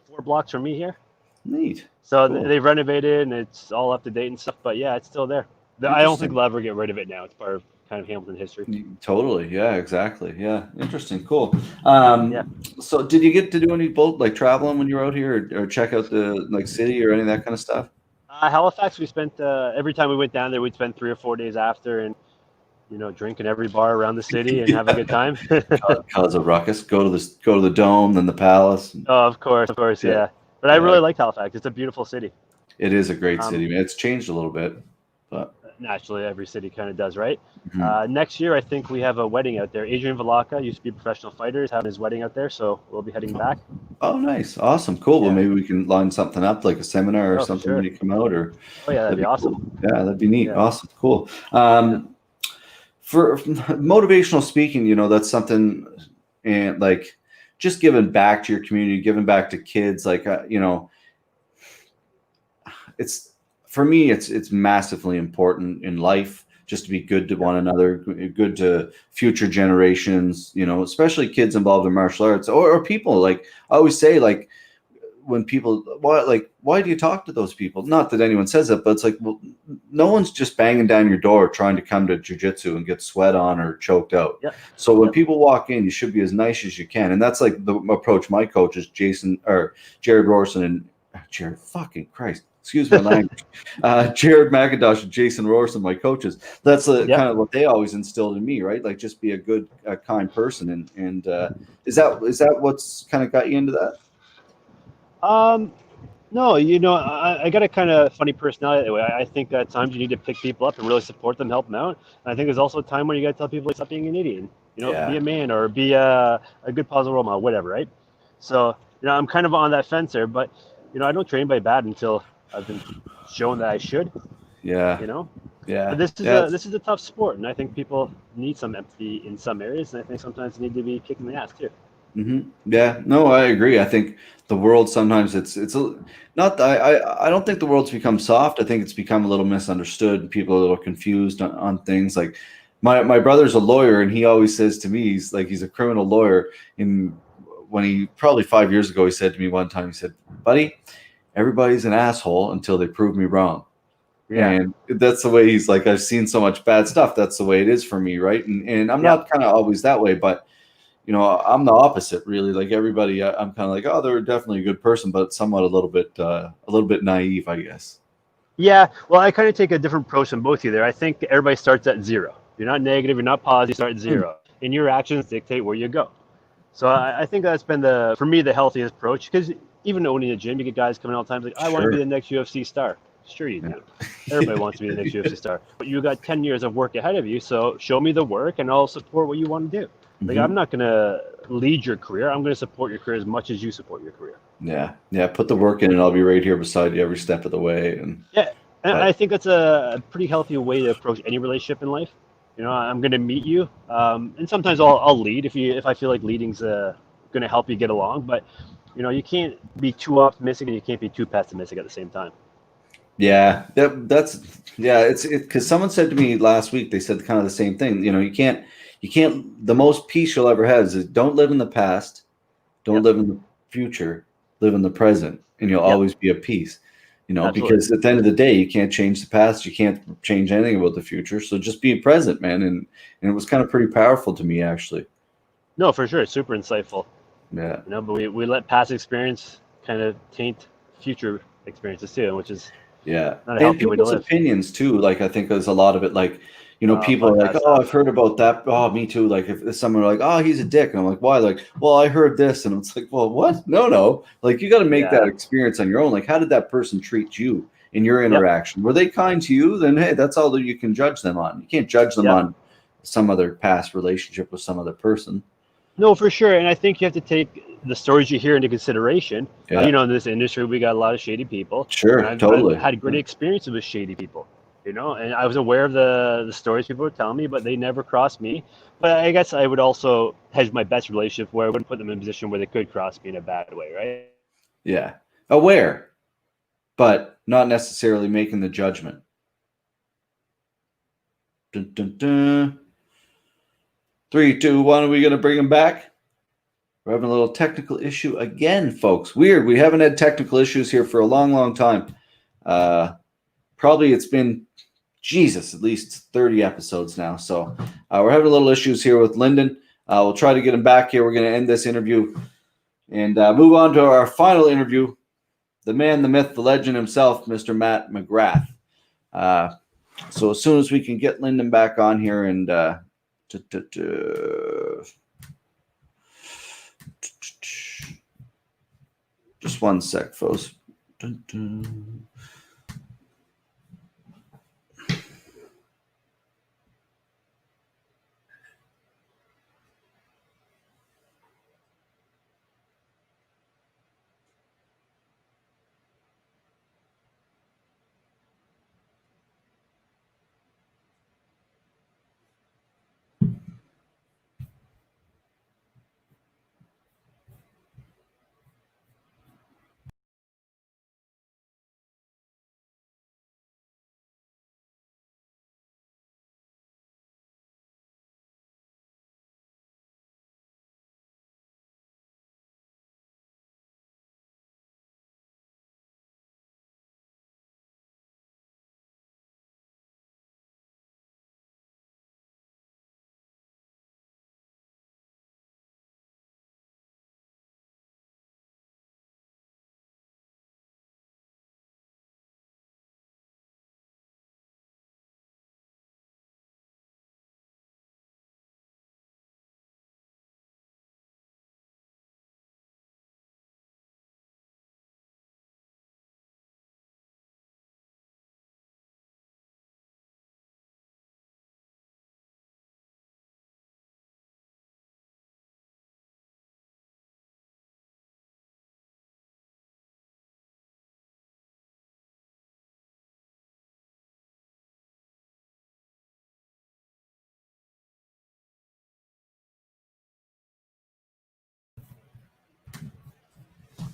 Speaker 4: 4 blocks from me here. Neat. So cool. They renovated, and it's all up to date and stuff. But yeah, it's still there. I don't think they'll ever get rid of it now. It's part of kind of Hamilton history.
Speaker 2: Totally. Yeah, exactly. Yeah. Interesting. Cool.
Speaker 4: Yeah.
Speaker 2: So did you get to do any boat like traveling when you were out here, or check out the like city or any of that kind of stuff?
Speaker 4: Halifax, we spent every time we went down there, we'd spend 3 or 4 days after, and drink in every bar around the city and have a good time.
Speaker 2: Cause a ruckus. Go to the dome, then the palace.
Speaker 4: Oh, of course, yeah. But I really liked Halifax. It's a beautiful city.
Speaker 2: It is a great city, man. It's changed a little bit, but
Speaker 4: naturally, every city kind of does, right? Next year, I think we have a wedding out there. Adrian Velaka used to be a professional fighter. He's having his wedding out there, so we'll be heading back.
Speaker 2: Oh, nice. Awesome. Cool. Well, maybe we can line something up, like a seminar or something when you come out. Or
Speaker 4: that'd be awesome.
Speaker 2: Cool. Yeah, that'd be neat. Yeah. Awesome. Cool. For motivational speaking, that's something, and like just giving back to your community, giving back to kids, like, it's, for me, it's massively important in life just to be good to one another, good to future generations, especially kids involved in martial arts or people. Like I always say, like when people, why do you talk to those people? Not that anyone says it, but it's like, well, no one's just banging down your door trying to come to jiu-jitsu and get sweat on or choked out.
Speaker 4: Yep.
Speaker 2: So when people walk in, you should be as nice as you can. And that's like the approach my coaches, Jared Rorson and Jared, fucking Christ. Excuse my language. Jared McIntosh and Jason Rorson, my coaches. That's kind of what they always instilled in me, right? Like just be a good, kind person. And is that what's kind of got you into that?
Speaker 4: No, I got a kind of funny personality that way. I think at times you need to pick people up and really support them, help them out. And I think there's also a time when you got to tell people, stop being an idiot. Be a man or be a good positive role model, whatever, right? So, I'm kind of on that fence there, but I don't train by bad until I've been shown that I should.
Speaker 2: Yeah.
Speaker 4: Yeah. But this is a tough sport, and I think people need some empathy in some areas, and I think sometimes they need to be kicking the ass too.
Speaker 2: Mm-hmm. Yeah. No, I agree. I think the world sometimes I don't think the world's become soft. I think it's become a little misunderstood. People are a little confused on things. Like my brother's a lawyer, and he always says to me, he's a criminal lawyer. And when he probably 5 years ago, he said to me one time, he said, "Buddy, everybody's an asshole until they prove me wrong." Yeah. And that's the way he's like, I've seen so much bad stuff. That's the way it is for me. Right. And I'm not kind of always that way, but I'm the opposite really. Like everybody, I'm kind of like, oh, they're definitely a good person, but somewhat a little bit naive, I guess.
Speaker 4: Yeah. Well, I kind of take a different approach than both of you there. I think everybody starts at zero. You're not negative. You're not positive. You start at zero. And your actions dictate where you go. So I think that's been for me, the healthiest approach, because even owning a gym, you get guys coming all the time like, I want to be the next UFC star. Sure you do. Everybody wants to be the next UFC star. But you got 10 years of work ahead of you, so show me the work and I'll support what you want to do. Like I'm not going to lead your career. I'm going to support your career as much as you support your career.
Speaker 2: Yeah. Yeah, put the work in and I'll be right here beside you every step of the way. And
Speaker 4: I think that's a pretty healthy way to approach any relationship in life. I'm going to meet you, and sometimes I'll lead if I feel like leading's going to help you get along, but you can't be too optimistic and you can't be too pessimistic at the same time.
Speaker 2: Yeah, it's because someone said to me last week, they said kind of the same thing. You can't, the most peace you'll ever have is don't live in the past, don't live in the future, live in the present, and you'll always be at peace. Absolutely. Because at the end of the day, you can't change the past, you can't change anything about the future. So just be present, man. And it was kind of pretty powerful to me, actually.
Speaker 4: No, for sure. It's super insightful.
Speaker 2: Yeah.
Speaker 4: But we let past experience kind of taint future experiences too, which is not a healthy way to live.
Speaker 2: Opinions too. Like I think there's a lot of it. Like people are like, oh, I've heard about that. Oh, me too. Like if someone are like, oh, he's a dick, and I'm like, why? Like, well, I heard this, and it's like, well, what? No. Like you got to make that experience on your own. Like, how did that person treat you in your interaction? Were they kind to you? Then hey, that's all that you can judge them on. You can't judge them on some other past relationship with some other person.
Speaker 4: No, for sure. And I think you have to take the stories you hear into consideration. Yeah. In this industry, we got a lot of shady people.
Speaker 2: Sure, totally.
Speaker 4: I've had great experiences with shady people, and I was aware of the stories people would tell me, but they never crossed me. But I guess I would also hedge my best relationship where I wouldn't put them in a position where they could cross me in a bad way, right?
Speaker 2: Yeah. Aware, but not necessarily making the judgment. Dun, dun, dun. 3, 2, 1. Are we going to bring him back? We're having a little technical issue again, folks. Weird. We haven't had technical issues here for a long, long time. Probably it's been Jesus, at least 30 episodes now. So we're having a little issues here with Lyndon. We'll try to get him back here. We're going to end this interview and move on to our final interview. The man, the myth, the legend himself, Mr. Matt MacGrath. So as soon as we can get Lyndon back on here and just one sec, folks.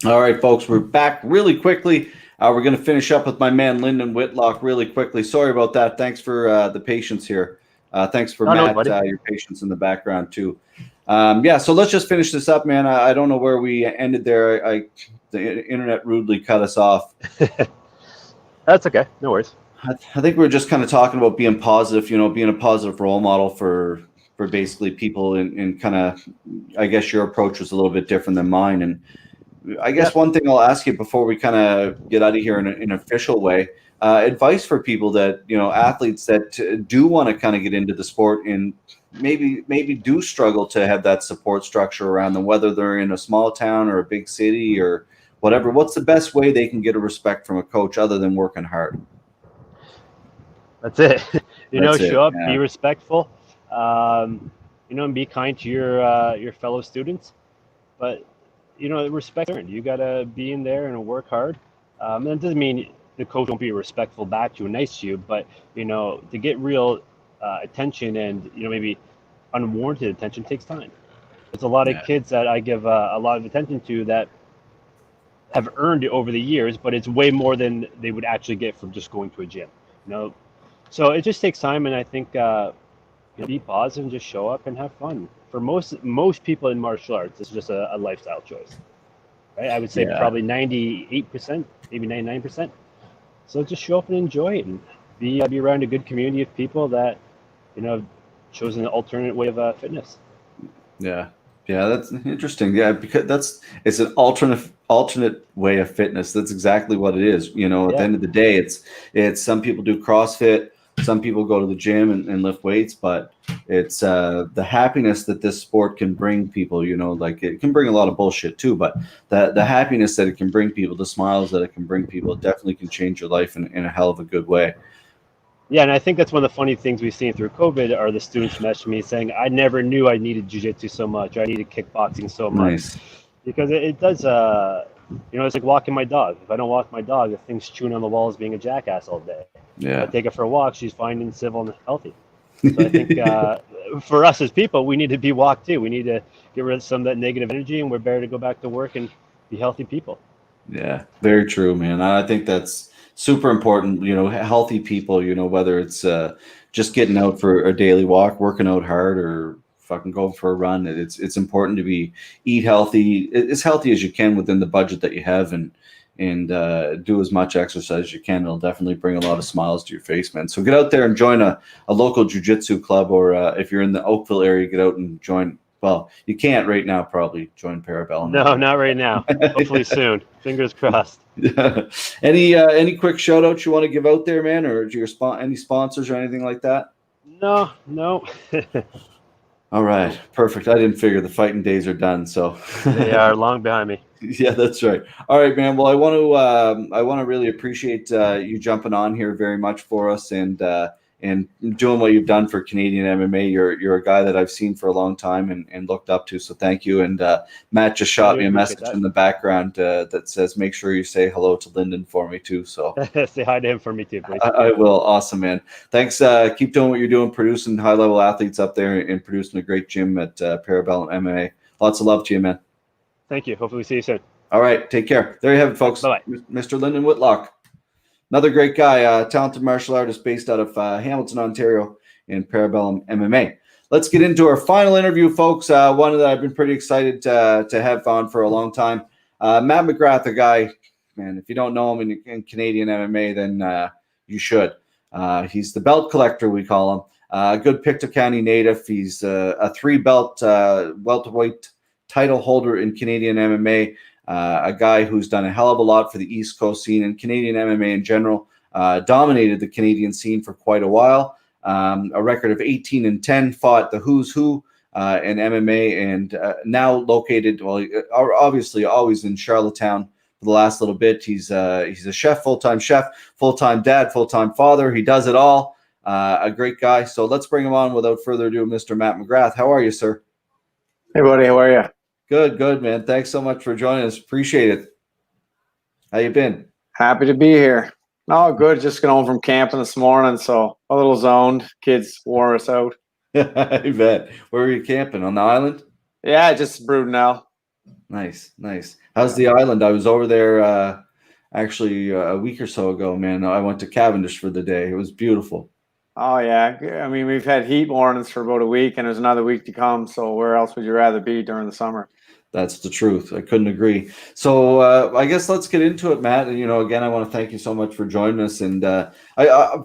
Speaker 2: All right, folks, we're back really quickly. We're going to finish up with my man, Lyndon Whitlock, really quickly. Sorry about that. Thanks for the patience here. Thanks for Matt, your patience in the background, too. Yeah, so let's just finish this up, man. I don't know where we ended there. The internet rudely cut us off.
Speaker 4: That's okay. No worries.
Speaker 2: I think we were just kind of talking about being positive, being a positive role model for basically people and kind of, I guess your approach was a little bit different than mine. And I guess one thing I'll ask you before we kind of get out of here in an official way, advice for people that, athletes that do want to kind of get into the sport and maybe do struggle to have that support structure around them, whether they're in a small town or a big city or whatever. What's the best way they can get a respect from a coach other than working hard?
Speaker 4: That's it. Show up, be respectful, and be kind to your fellow students. But respect earned. You gotta be in there and work hard. That doesn't mean the coach won't be respectful back to you and nice to you, but to get real attention and maybe unwarranted attention takes time. There's a lot of kids that I give a lot of attention to that have earned it over the years, but it's way more than they would actually get from just going to a gym. So it just takes time, and I think be positive and just show up and have fun. For most people in martial arts, it's just a lifestyle choice, right? I would say probably 98%, maybe 99%. So just show up and enjoy it, and be around a good community of people that have chosen an alternate way of fitness. Yeah,
Speaker 2: that's interesting. Yeah, because it's an alternate way of fitness. That's exactly what it is. At the end of the day, it's some people do CrossFit. Some people go to the gym and lift weights, but it's the happiness that this sport can bring people, like it can bring a lot of bullshit too, but the happiness that it can bring people, the smiles that it can bring people, it definitely can change your life in a hell of a good way.
Speaker 4: Yeah, and I think that's one of the funny things we've seen through COVID are the students messaging me saying, I never knew I needed jiu-jitsu so much, or I needed kickboxing so much.
Speaker 2: Nice.
Speaker 4: Because it does, it's like walking my dog. If I don't walk my dog, the thing's chewing on the walls being a jackass all day.
Speaker 2: Yeah.
Speaker 4: If I take her for a walk, she's fine and civil and healthy. So I think for us as people, we need to be walked too. We need to get rid of some of that negative energy, and we're better to go back to work and be healthy people.
Speaker 2: Yeah, very true, man. I think that's super important. Healthy people, whether it's just getting out for a daily walk, working out hard, or fucking going for a run. It's important to eat healthy, as healthy as you can within the budget that you have, and and do as much exercise as you can. It'll definitely bring a lot of smiles to your face, man. So get out there and join a local jiu-jitsu club, or if you're in the Oakville area, get out and join. Well, you can't right now, probably join Parabellum.
Speaker 4: No, not right now. Hopefully soon. Fingers crossed.
Speaker 2: Any quick shout outs you want to give out there, man, or any sponsors or anything like that?
Speaker 4: No.
Speaker 2: All right, perfect. I didn't figure the fighting days are done, so
Speaker 4: They are long behind me.
Speaker 2: Yeah, that's right. All right, man. Well, I want to really appreciate you jumping on here very much for us, and doing what you've done for Canadian MMA. You're a guy that I've seen for a long time and looked up to. So thank you. And Matt just shot me a message in the background that says, make sure you say hello to Lyndon for me too. So
Speaker 4: say hi to him for me too, please.
Speaker 2: I will. Awesome, man. Thanks. Keep doing what you're doing, producing high level athletes up there and producing a great gym at Parabellum MMA. Lots of love to you, man.
Speaker 4: Thank you. Hopefully we see you soon.
Speaker 2: All right. Take care. There you have it, folks.
Speaker 4: Bye-bye.
Speaker 2: Mr. Lyndon Whitlock. Another great guy, talented martial artist based out of Hamilton, Ontario, in Parabellum MMA. Let's get into our final interview, folks. One that I've been pretty excited to have on for a long time. Matt MacGrath, a guy, man, if you don't know him in Canadian MMA, then you should. He's the belt collector, we call him. A good Pictou County native. He's a 3-belt welterweight title holder in Canadian MMA. A guy who's done a hell of a lot for the East Coast scene and Canadian MMA in general, dominated the Canadian scene for quite a while. A record of 18-10, fought the who's who in MMA, and now located, well, obviously always in Charlottetown for the last little bit. He's a chef, full-time dad, full-time father. He does it all. A great guy. So let's bring him on without further ado, Mr. Matt MacGrath. How are you, sir?
Speaker 5: Hey, buddy. How are you?
Speaker 2: Good, man. Thanks so much for joining us. Appreciate it. How you been?
Speaker 5: Happy to be here. Oh, good. Just got home from camping this morning, so a little zoned. Kids wore us out.
Speaker 2: I bet. Where were you camping? On the island?
Speaker 5: Yeah, just Brudenell.
Speaker 2: Nice. How's the island? I was over there actually a week or so ago, man. I went to Cavendish for the day. It was beautiful.
Speaker 5: Oh, yeah. I mean, we've had heat mornings for about a week, and there's another week to come, so where else would you rather be during the summer?
Speaker 2: That's the truth. I couldn't agree. So I guess let's get into it, Matt. And, again, I want to thank you so much for joining us. And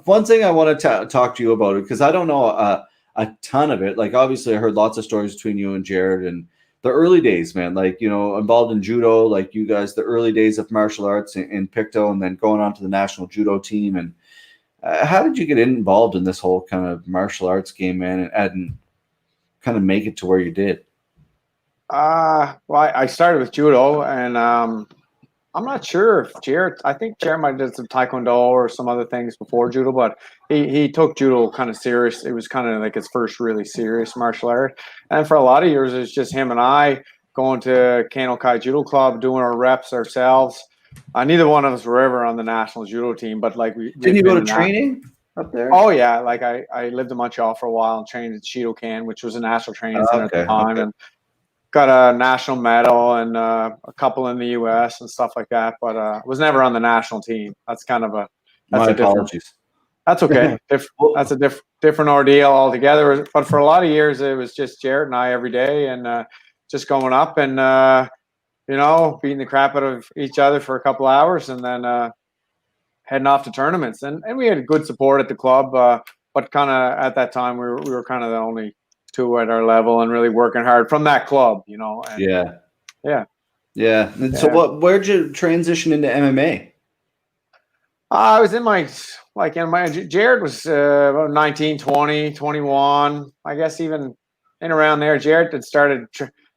Speaker 2: one thing I want to talk to you about it, because I don't know a ton of it. Like, obviously, I heard lots of stories between you and Jared and the early days, man. Like, involved in judo, like you guys, the early days of martial arts in Pictou, and then going on to the national judo team. And how did you get involved in this whole kind of martial arts game, man, and kind of make it to where you did?
Speaker 5: Well, I started with judo, and I'm not sure if Jared. I think Jared might have did some taekwondo or some other things before judo, but he took judo kind of serious. It was kind of like his first really serious martial art, and for a lot of years, it was just him and I going to Kano Kai Judo Club, doing our reps ourselves. Neither one of us were ever on the national judo team, but like
Speaker 2: didn't you go to training up there?
Speaker 5: Oh yeah, like I lived in Montreal for a while and trained at Shidokan, which was a national training center at the time, and got a national medal and a couple in the U.S. and stuff like that, but was never on the national team. That's kind of
Speaker 2: my apologies.
Speaker 5: That's okay. That's a different ordeal altogether. But for a lot of years, it was just Jared and I every day, and just going up and beating the crap out of each other for a couple hours, and then heading off to tournaments. And we had good support at the club, but kind of at that time we were kind of the only two at our level and really working hard from that club, And,
Speaker 2: yeah. And so where'd you transition into MMA?
Speaker 5: I was in my Jared was about 19, 20, 21, I guess, even in around there. Jared had started,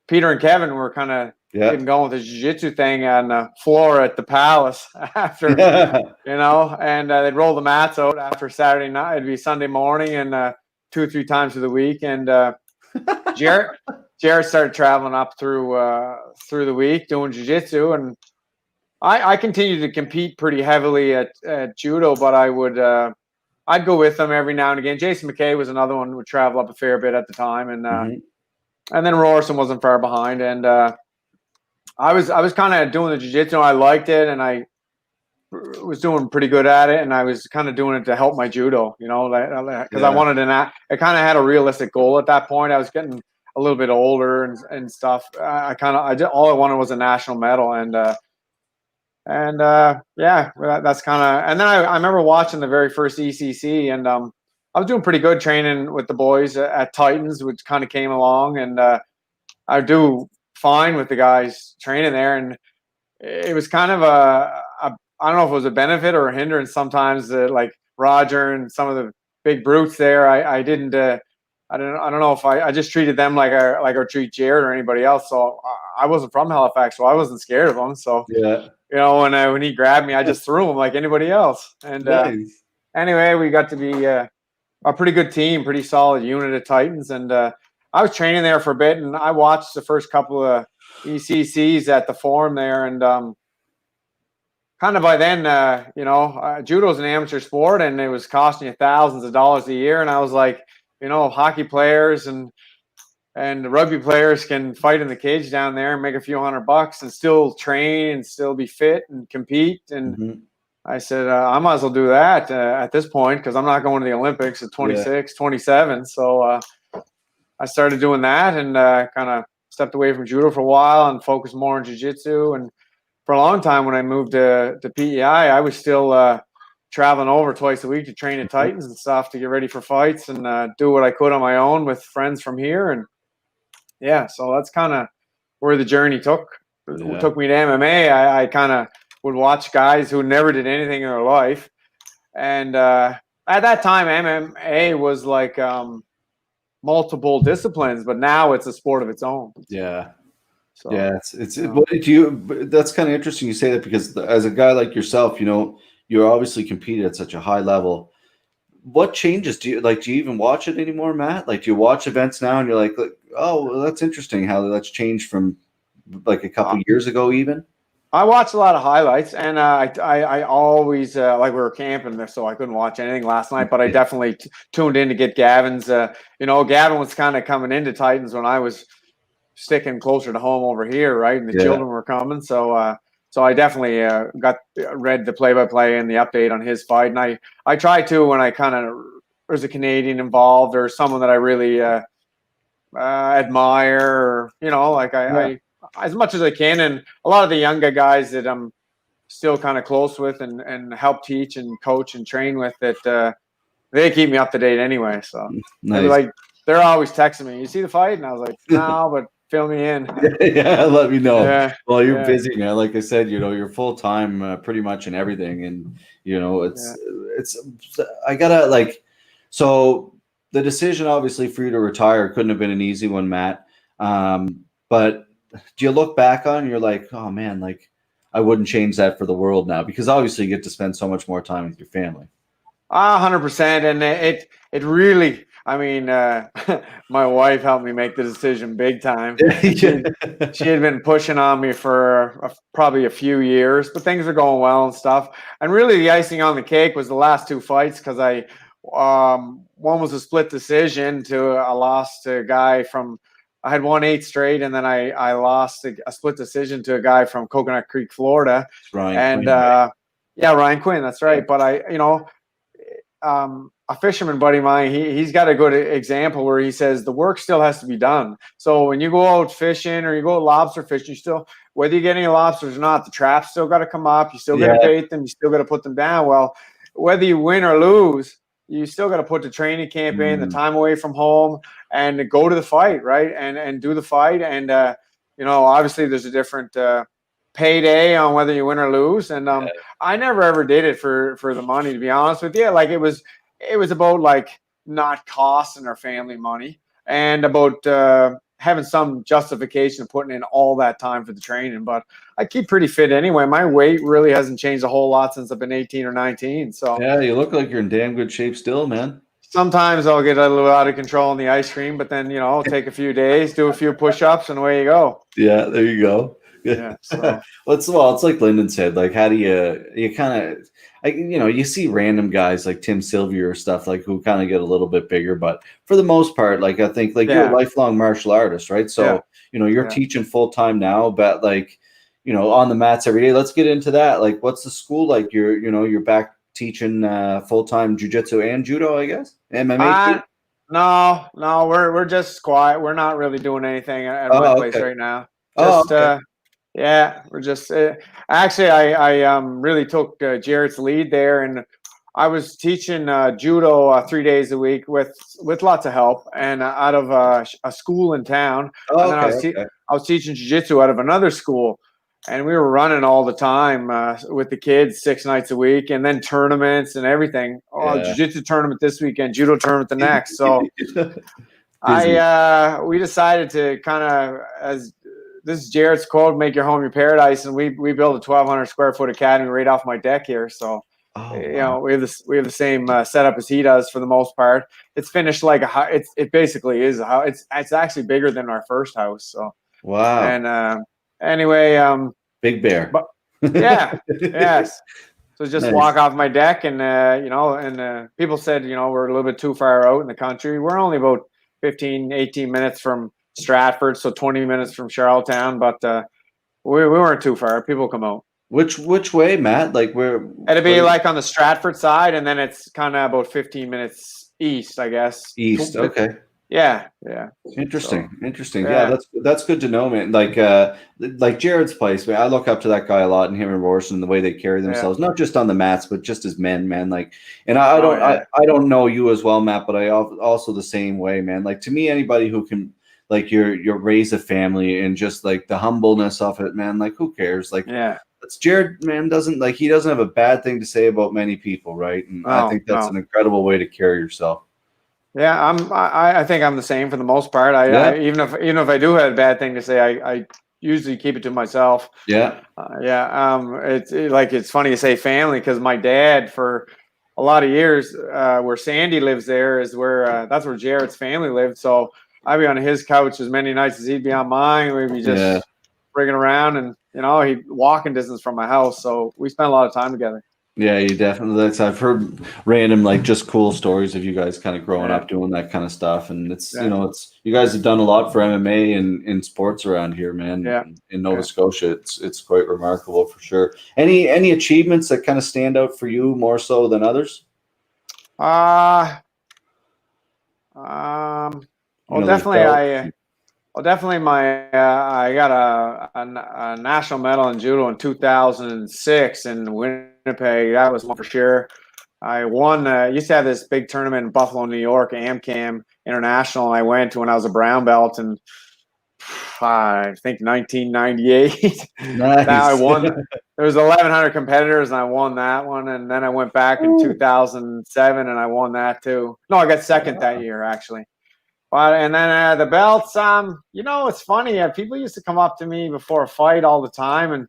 Speaker 5: Peter and Kevin were kind of getting going with the jiu-jitsu thing on the floor at the Palace after, and they'd roll the mats out after Saturday night. It'd be Sunday morning and 2 or 3 times of the week, and Jared started traveling up through the week doing jiu-jitsu, and I continued to compete pretty heavily at judo, but I'd go with them every now and again. Jason McKay was another one who would travel up a fair bit at the time, and then Rorson wasn't far behind, and I was kind of doing the jiu-jitsu. I liked it, and I was doing pretty good at it, and I was kind of doing it to help my judo, because I wanted I kind of had a realistic goal at that point. I was getting a little bit older and stuff. All I wanted was a national medal, and And yeah, that's kind of. And then I remember watching the very first ECC, and I was doing pretty good training with the boys at Titans, which kind of came along, and I do fine with the guys training there, and it was kind of I don't know if it was a benefit or a hindrance sometimes. Like Roger and some of the big brutes there, I didn't. I don't know if I just treated them like I treat Jared or anybody else. So I wasn't from Halifax, so I wasn't scared of him. So
Speaker 2: Yeah.
Speaker 5: you know, when he grabbed me, I just threw him like anybody else. And
Speaker 2: Nice.
Speaker 5: anyway, we got to be a pretty good team, pretty solid unit of Titans. And I was training there for a bit, and I watched the first couple of ECCs at the Forum there. And kind of by then, judo is an amateur sport, and it was costing you thousands of dollars a year. And I was like, hockey players and rugby players can fight in the cage down there and make a few $100 and still train and still be fit and compete. And I said, I might as well do that at this point, because I'm not going to the Olympics at 26, 27. So I started doing that, and kind of stepped away from judo for a while and focused more on jiu-jitsu. And for a long time, when I moved to PEI, I was still traveling over twice a week to train at Titans and stuff to get ready for fights and do what I could on my own with friends from here. And yeah, so that's kind of where the journey took me to MMA. I kind of would watch guys who never did anything in their life. And at that time, MMA was like multiple disciplines, but now it's a sport of its own.
Speaker 2: Yeah.
Speaker 5: So,
Speaker 2: yeah, what did you? That's kind of interesting you say that, because as a guy like yourself, you're obviously competed at such a high level. What changes do you like? Do you even watch it anymore, Matt? Like, do you watch events now and you're like, oh, well, that's interesting how that's changed from like a couple years ago, even?
Speaker 5: I watch a lot of highlights, and I always like, we were camping there, so I couldn't watch anything last night, but I definitely tuned in to get Gavin's. Gavin was kind of coming into Titans when I was sticking closer to home over here, right? And the children were coming, so I definitely read the play-by-play and the update on his fight, and I try to, when I kind of there's a Canadian involved or someone that I really admire, or, I as much as I can. And a lot of the younger guys that I'm still kind of close with and help teach and coach and train with, that they keep me up to date anyway. So
Speaker 2: nice.
Speaker 5: they're always texting me, you see the fight? And I was like, no, but fill me in.
Speaker 2: Yeah, let me know.
Speaker 5: Yeah,
Speaker 2: well, you're busy, man. Like I said, you're full time pretty much in everything. And, it's I gotta so the decision obviously for you to retire couldn't have been an easy one, Matt. But do you look back on and you're like, oh man, like I wouldn't change that for the world now, because obviously you get to spend so much more time with your family.
Speaker 5: 100%. And it really, I mean, my wife helped me make the decision big time. She had been pushing on me for probably a few years, but things are going well and stuff. And really the icing on the cake was the last two fights, because one was a split decision to a loss to a guy from, I had won 8 straight, and then I lost a split decision to a guy from Coconut Creek, Florida.
Speaker 2: Ryan
Speaker 5: Quinn,
Speaker 2: right?
Speaker 5: Ryan Quinn, that's right. But a fisherman buddy of mine, he's got a good example where he says the work still has to be done. So when you go out fishing or you go out lobster fishing, you still, whether you get any lobsters or not, the traps still got to come up. You still got to bait them. You still got to put them down. Well, whether you win or lose, you still got to put the training camp in, the time away from home, and go to the fight, right? And do the fight. And obviously there's a different payday on whether you win or lose. And I never ever did it for the money, to be honest with you. Like, it was about like not costing our family money, and about having some justification of putting in all that time for the training. But I keep pretty fit anyway. My weight really hasn't changed a whole lot since I've been 18 or 19. So
Speaker 2: yeah, you look like you're in damn good shape still, man.
Speaker 5: Sometimes I'll get a little out of control in the ice cream, but then, I'll take a few days, do a few push-ups, and away you go.
Speaker 2: Yeah, there you go.
Speaker 5: Yeah. So.
Speaker 2: It's like Lyndon said, like, how do you kind of, you see random guys like Tim Sylvia or stuff, like, who kind of get a little bit bigger, but for the most part, like, I think, like, you're a lifelong martial artist, right? So, you're teaching full time now, but like, on the mats every day. Let's get into that. Like, what's the school like? You're back teaching full time jiu-jitsu and judo, I guess. MMA.
Speaker 5: No, we're just quiet. We're not really doing anything at my place right now. Just Yeah, we're just actually I really took Jarrett's lead there, and I was teaching judo 3 days a week with lots of help, and out of a school in town, and
Speaker 2: Oh,
Speaker 5: then
Speaker 2: okay, okay.
Speaker 5: I was teaching jiu-jitsu out of another school, and we were running all the time with the kids 6 nights a week, and then tournaments and everything. Oh,
Speaker 2: Yeah.
Speaker 5: jiu-jitsu tournament this weekend, judo tournament the next. So
Speaker 2: Busy.
Speaker 5: we decided to kind of, as this is Jarrett's quote, "Make your home your paradise," and we built a 1,200 square foot academy right off my deck here. So
Speaker 2: Oh,
Speaker 5: you
Speaker 2: wow.
Speaker 5: know, we have the same setup as he does for the most part. It's finished like it basically is a house. It's actually bigger than our first house. So
Speaker 2: Wow.
Speaker 5: and anyway,
Speaker 2: Big bear.
Speaker 5: but yeah, yes. So just
Speaker 2: Nice.
Speaker 5: walk off my deck, and you know, and people said, you know, we're a little bit too far out in the country. We're only about 15, 18 minutes from Stratford, so 20 minutes from Charlottetown, but we weren't too far. People come out.
Speaker 2: Which way, Matt? Like where?
Speaker 5: It'd be like on the Stratford side, and then it's kind of about 15 minutes east, I guess.
Speaker 2: East. Okay.
Speaker 5: Yeah.
Speaker 2: Interesting.
Speaker 5: So,
Speaker 2: Interesting. Yeah, that's good to know, man. Like Jared's place, man. I look up to that guy a lot, and him and Rorson, the way they carry themselves, not just on the mats, but just as men, man. Like, and I don't know you as well, Matt, but I also the same way, man. Like to me, anybody who can, like, you're raise a family and just like the humbleness of it, man. Like, who cares? Like,
Speaker 5: yeah.
Speaker 2: It's Jared, man, he doesn't have a bad thing to say about many people, right? And I think that's an incredible way to carry yourself.
Speaker 5: Yeah, I think I'm the same for the most part. I even if I do have a bad thing to say, I usually keep it to myself.
Speaker 2: Yeah.
Speaker 5: It's funny you say family, because my dad, for a lot of years, where Sandy lives there is where that's where Jarrett's family lived. So I'd be on his couch as many nights as he'd be on mine. We'd be just frigging around, and you know, he'd walking distance from my house. So we spent a lot of time together. Yeah,
Speaker 2: you definitely. I've heard random, like, just cool stories of you guys kind of growing up doing that kind of stuff, and it's you know, it's you guys have done a lot for MMA and in sports around here, man.
Speaker 5: Yeah.
Speaker 2: In Nova Scotia, it's quite remarkable for sure. Any achievements that kind of stand out for you more so than others?
Speaker 5: Well, definitely I got a national medal in judo in 2006 in Winnipeg. That was one for sure. I won. Used to have this big tournament in Buffalo, New York, AmCam International, and I went to when I was a brown belt, and I think 1998.
Speaker 2: Nice.
Speaker 5: I won. There was 1,100 competitors, and I won that one. And then I went back in 2007, and I won that too. No, I got second that year, actually. And then the belts, you know, it's funny. People used to come up to me before a fight all the time,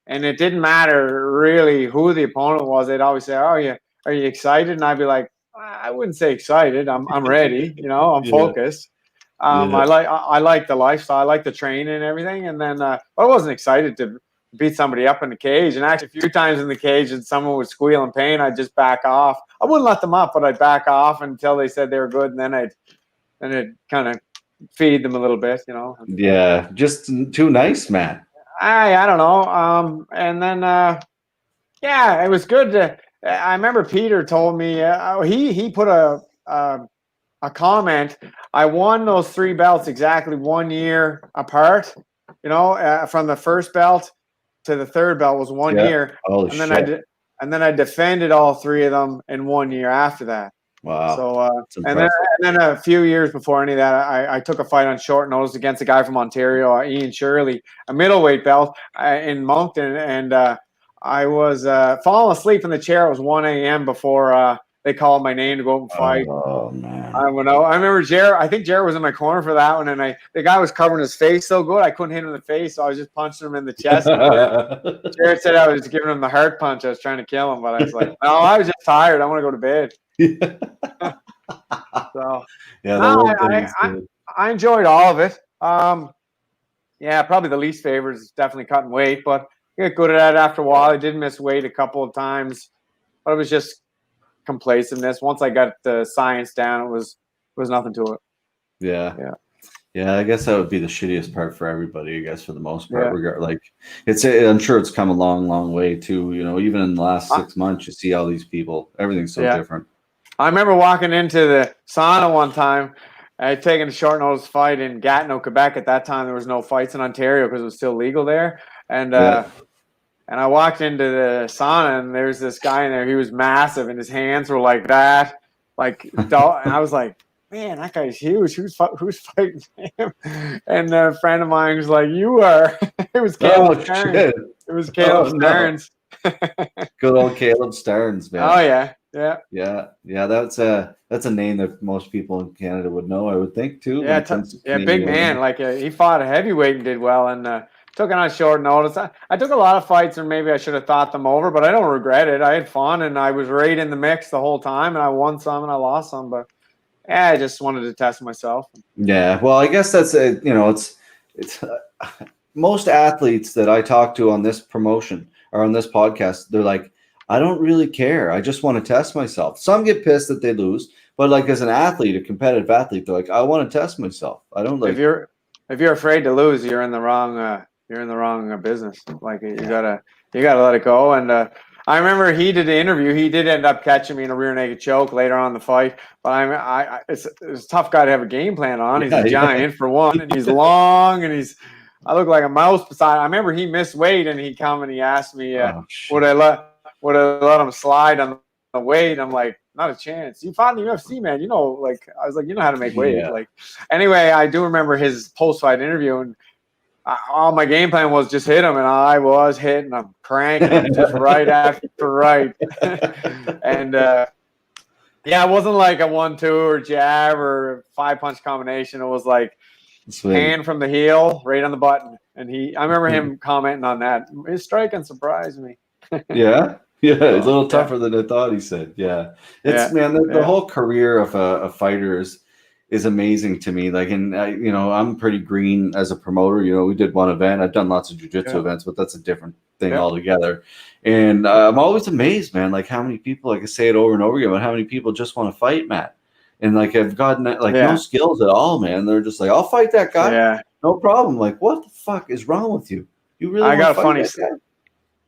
Speaker 5: and it didn't matter really who the opponent was. They'd always say, "Oh, yeah, are you excited?" And I'd be like, "I wouldn't say excited. I'm ready. You know, I'm focused. I like the lifestyle. I like the training and everything." And then I wasn't excited to beat somebody up in the cage. And actually, a few times in the cage, and someone would squeal in pain, I'd just back off. I wouldn't let them up, but I'd back off until they said they were good, and then I'd kind of feed them a little bit, you know.
Speaker 2: Yeah, just too nice, man.
Speaker 5: I don't know. And then it was good. I remember Peter told me he put a comment. I won those 3 belts exactly 1 year apart. You know, from the first belt to the third belt was 1 year,
Speaker 2: Holy shit.
Speaker 5: And then I defended all 3 of them in 1 year after that.
Speaker 2: Wow.
Speaker 5: So and then a few years before any of that, I took a fight on short notice against a guy from Ontario, Ian Shirley, a middleweight belt in Moncton, and I was falling asleep in the chair. It was 1 a.m. before they called my name to go up and fight.
Speaker 2: Oh man!
Speaker 5: I remember Jared. I think Jared was in my corner for that one, and the guy was covering his face so good I couldn't hit him in the face, so I was just punching him in the chest. Jared said I was giving him the heart punch. I was trying to kill him, but I was like, no, I was just tired. I want to go to bed. So I enjoyed all of it. Probably the least favorite is definitely cutting weight, but I get good at it after a while. I did miss weight a couple of times, but it was just complaciveness. Once I got the science down, it was nothing to it.
Speaker 2: Yeah, I guess that would be the shittiest part for everybody, I guess, for the most part. I'm sure it's come a long way too. You know, even in the last 6 months, you see all these people. Everything's so different.
Speaker 5: I remember walking into the sauna one time. I had taken a short notice fight in Gatineau, Quebec. At that time, there was no fights in Ontario because it was still legal there. And
Speaker 2: Yeah.
Speaker 5: and I walked into the sauna, and there's this guy in there. He was massive, and his hands were like that, like. And I was like, man, that guy's huge. Who's fighting him? And a friend of mine was like, you are. It was Caleb Stearns.
Speaker 2: Shit.
Speaker 5: It was Caleb
Speaker 2: Oh, no.
Speaker 5: Stearns.
Speaker 2: Good old Caleb Stearns, man.
Speaker 5: Oh yeah.
Speaker 2: Yeah. That's a name that most people in Canada would know, I would think, too.
Speaker 5: Yeah, big man. Like he fought a heavyweight and did well, and took it on short notice. I took a lot of fights, and maybe I should have thought them over, but I don't regret it. I had fun, and I was right in the mix the whole time, and I won some and I lost some, but I just wanted to test myself.
Speaker 2: Yeah, well, I guess that's it's most athletes that I talk to on this promotion or on this podcast, they're like, I don't really care. I just want to test myself. Some get pissed that they lose, but like as an athlete, a competitive athlete, they're like, I want to test myself. I don't like.
Speaker 5: If you're afraid to lose, you're in the wrong business. Like you gotta let it go. And I remember he did the interview. He did end up catching me in a rear naked choke later on in the fight. But it's a tough guy to have a game plan on. He's a giant for one, and he's long, and I look like a mouse beside. I remember he missed weight, and he come and he asked me, would I let him slide on the weight? I'm like, not a chance. You fought in the UFC, man. Like I was like, you know how to make weight. Like anyway, I do remember his post-fight interview, and all my game plan was just hit him, and I was hitting him, cranking him just right after right. And it wasn't like a 1-2 or jab or 5-punch combination. It was like hand from the heel, right on the button. And I remember him commenting on that. His striking surprised me.
Speaker 2: Yeah, it's a little tougher than I thought. He said, "Yeah, man, the whole career of a fighter is amazing to me. Like, and I'm pretty green as a promoter. We did one event. I've done lots of jiu-jitsu events, but that's a different thing altogether. And I'm always amazed, man, like how many people, like I say it over and over again, but how many people just want to fight, Matt. And like I've gotten no skills at all, man. They're just like, I'll fight that guy. Yeah. No problem. Like, what the fuck is wrong with you? You really want to fight that guy?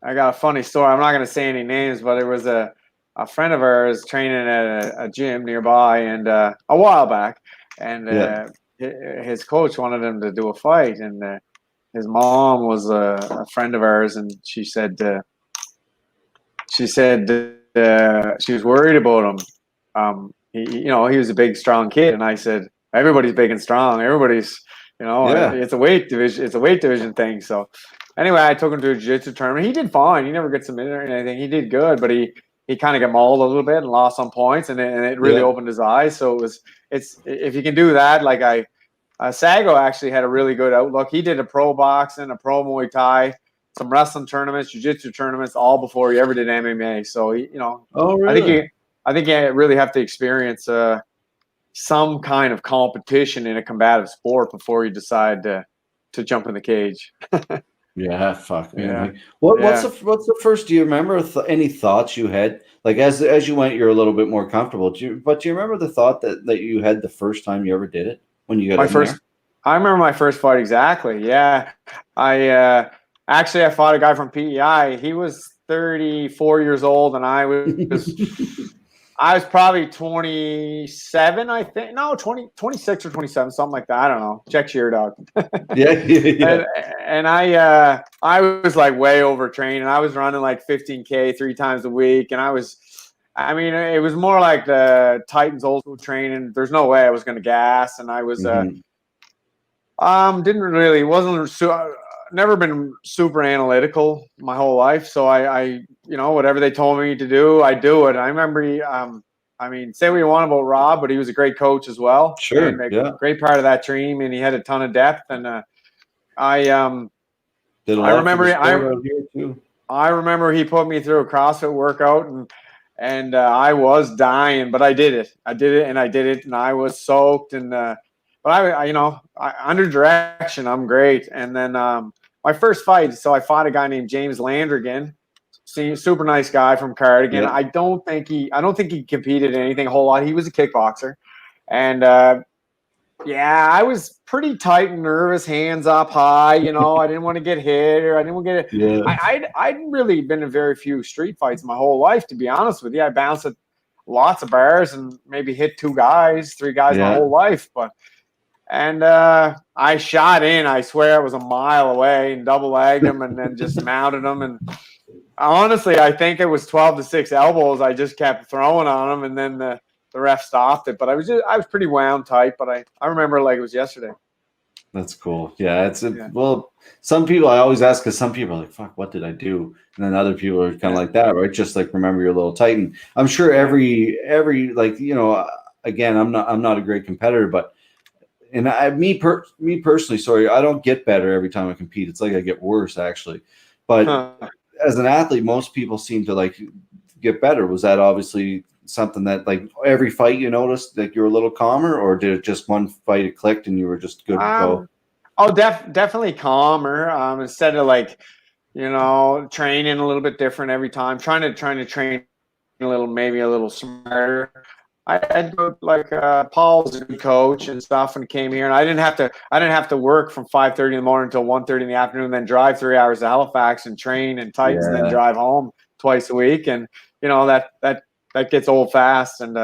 Speaker 5: I got a funny story. I'm not going to say any names, but it was a friend of ours training at a gym nearby, and a while back, and his coach wanted him to do a fight, and his mom was a friend of ours, and she said she was worried about him. He was a big, strong kid, and I said, everybody's big and strong. Everybody's, it's a weight division. It's a weight division thing. So anyway, I took him to a jiu-jitsu tournament. He did fine. He never got submitted or anything. He did good, but he kind of got mauled a little bit and lost some points, and it really opened his eyes. So it's if you can do that, like Sago actually had a really good outlook. He did a pro boxing, a pro Muay Thai, some wrestling tournaments, jiu-jitsu tournaments, all before he ever did MMA. So
Speaker 2: really?
Speaker 5: I think you really have to experience some kind of competition in a combative sport before you decide to jump in the cage.
Speaker 2: Yeah, fuck, man. Like, what's the first? Do you remember any thoughts you had? Like as you went, you're a little bit more comfortable. Do you remember the thought that you had the first time you ever did it when you got
Speaker 5: my first? I remember my first fight exactly. Yeah, I fought a guy from PEI. He was 34 years old, and I was probably 27, I think. No, 26 or 27, something like that. I don't know. Check Sheerdog. Yeah. And I was like way overtrained, and I was running like 15K 3 times a week. And it was more like the Titans old school training. There's no way I was going to gas. And I was, never been super analytical my whole life. So I whatever they told me to do, I do it. I remember say what you want about Rob, but he was a great coach as well.
Speaker 2: Sure.
Speaker 5: And a great part of that team, and he had a ton of depth. And I remember he put me through a CrossFit workout, and I was dying, but I did it. And I was soaked, and but I under direction, I'm great. And then my first fight, so I fought a guy named James Landrigan, super nice guy from Cardigan. Yeah. I don't think he competed in anything a whole lot. He was a kickboxer, and I was pretty tight and nervous, hands up high. I didn't want to get hit, or I didn't want to get. Yeah. I'd really been in very few street fights my whole life, to be honest with you. I bounced at lots of bars and maybe hit 2 guys, 3 guys my whole life, but. And I shot in. I swear it was a mile away and double legged him and then just mounted him. And honestly, I think it was 12-6 elbows. I just kept throwing on him, and then the ref stopped it. But I was pretty wound tight. But I remember like it was yesterday.
Speaker 2: That's cool. Yeah, well, some people I always ask because some people are like, "Fuck, what did I do?" And then other people are kind of like that, right? Just like remember your little Titan. I'm sure every like again, I'm not a great competitor, but me personally, sorry, I don't get better every time I compete. It's like I get worse actually. But as an athlete, most people seem to like get better. Was that obviously something that like every fight you noticed that you're a little calmer, or did it just one fight it clicked and you were just good to go?
Speaker 5: Oh, definitely calmer. Instead of like, training a little bit different every time, trying to train maybe a little smarter. I'd go like Paul's a good coach and stuff, and came here, and I didn't have to work from 5:30 in the morning until 1:30 in the afternoon, then drive 3 hours to Halifax and train and Titans, and then drive home twice a week, and that gets old fast, and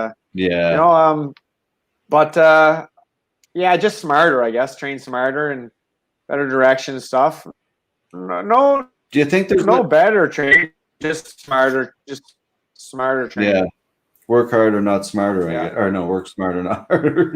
Speaker 5: just smarter, I guess, train smarter and better direction and stuff. No,
Speaker 2: do you think there's
Speaker 5: no better training, just smarter training?
Speaker 2: Yeah. Work harder, not smarter. Or no, work smarter, not harder.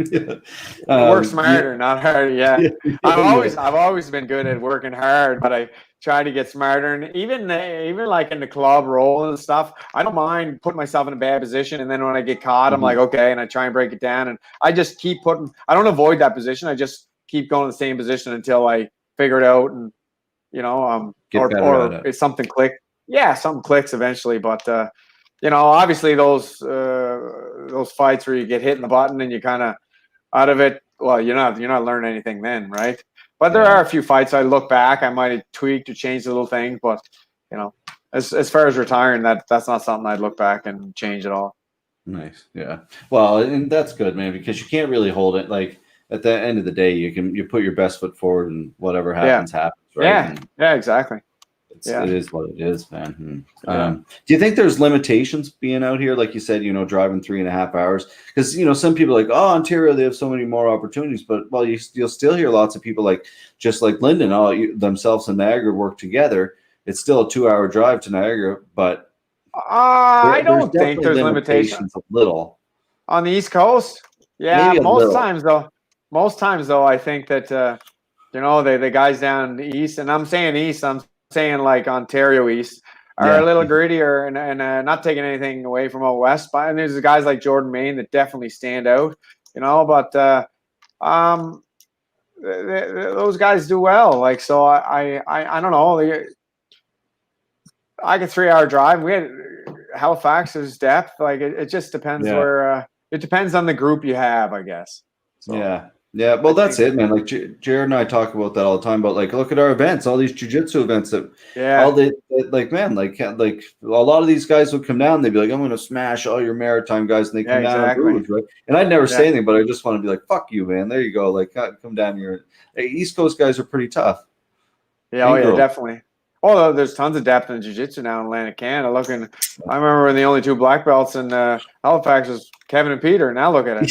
Speaker 5: Work smarter, not harder. Yeah, I've always been good at working hard, but I try to get smarter. And even like in the club role and stuff, I don't mind putting myself in a bad position. And then when I get caught, I'm like, okay, and I try and break it down. And I just keep putting. I don't avoid that position. I just keep going to the same position until I figure it out. And or if something clicks. Yeah, something clicks eventually, but. Obviously those fights where you get hit in the button and you kind of out of it. Well, you're not learning anything then, right? But there are a few fights I look back, I might have tweaked or changed a little thing, but as far as retiring, that's not something I'd look back and change at all.
Speaker 2: Nice, yeah. Well, and that's good, man, because you can't really hold it. Like at the end of the day, you put your best foot forward, and whatever happens, happens, right?
Speaker 5: Yeah, exactly.
Speaker 2: It is what it is, man. Do you think there's limitations being out here? Like you said, driving 3.5 hours, because, some people are like, oh, Ontario, they have so many more opportunities, but you'll still hear lots of people just like Lyndon, themselves and Niagara work together. It's still a 2-hour drive to Niagara, but
Speaker 5: I don't think there's limitations
Speaker 2: a little
Speaker 5: on the East Coast. Yeah, most times though, I think that, the guys down the East, and I'm saying East, I'm saying like Ontario East, are a little grittier and not taking anything away from out West. But there's guys like Jordan Main that definitely stand out, but those guys do well. Like, so I don't know. I get 3-hour drive. We had Halifax's depth. Like it just depends where. It depends on the group you have, I guess. So.
Speaker 2: Yeah, well, that's it, man. Like Jared and I talk about that all the time. But like, look at our events, all these jiu-jitsu events that, a lot of these guys would come down. They'd be like, "I'm going to smash all your maritime guys," and they come down and bruise, right? And I'd never say anything, but I just want to be like, "Fuck you, man." There you go. Like, come down here. Hey, East Coast guys are pretty tough.
Speaker 5: Yeah, definitely. Oh, there's tons of depth in jiu-jitsu now in Atlantic Canada. I remember when the only 2 black belts in Halifax was Kevin and Peter. Now look at
Speaker 2: it.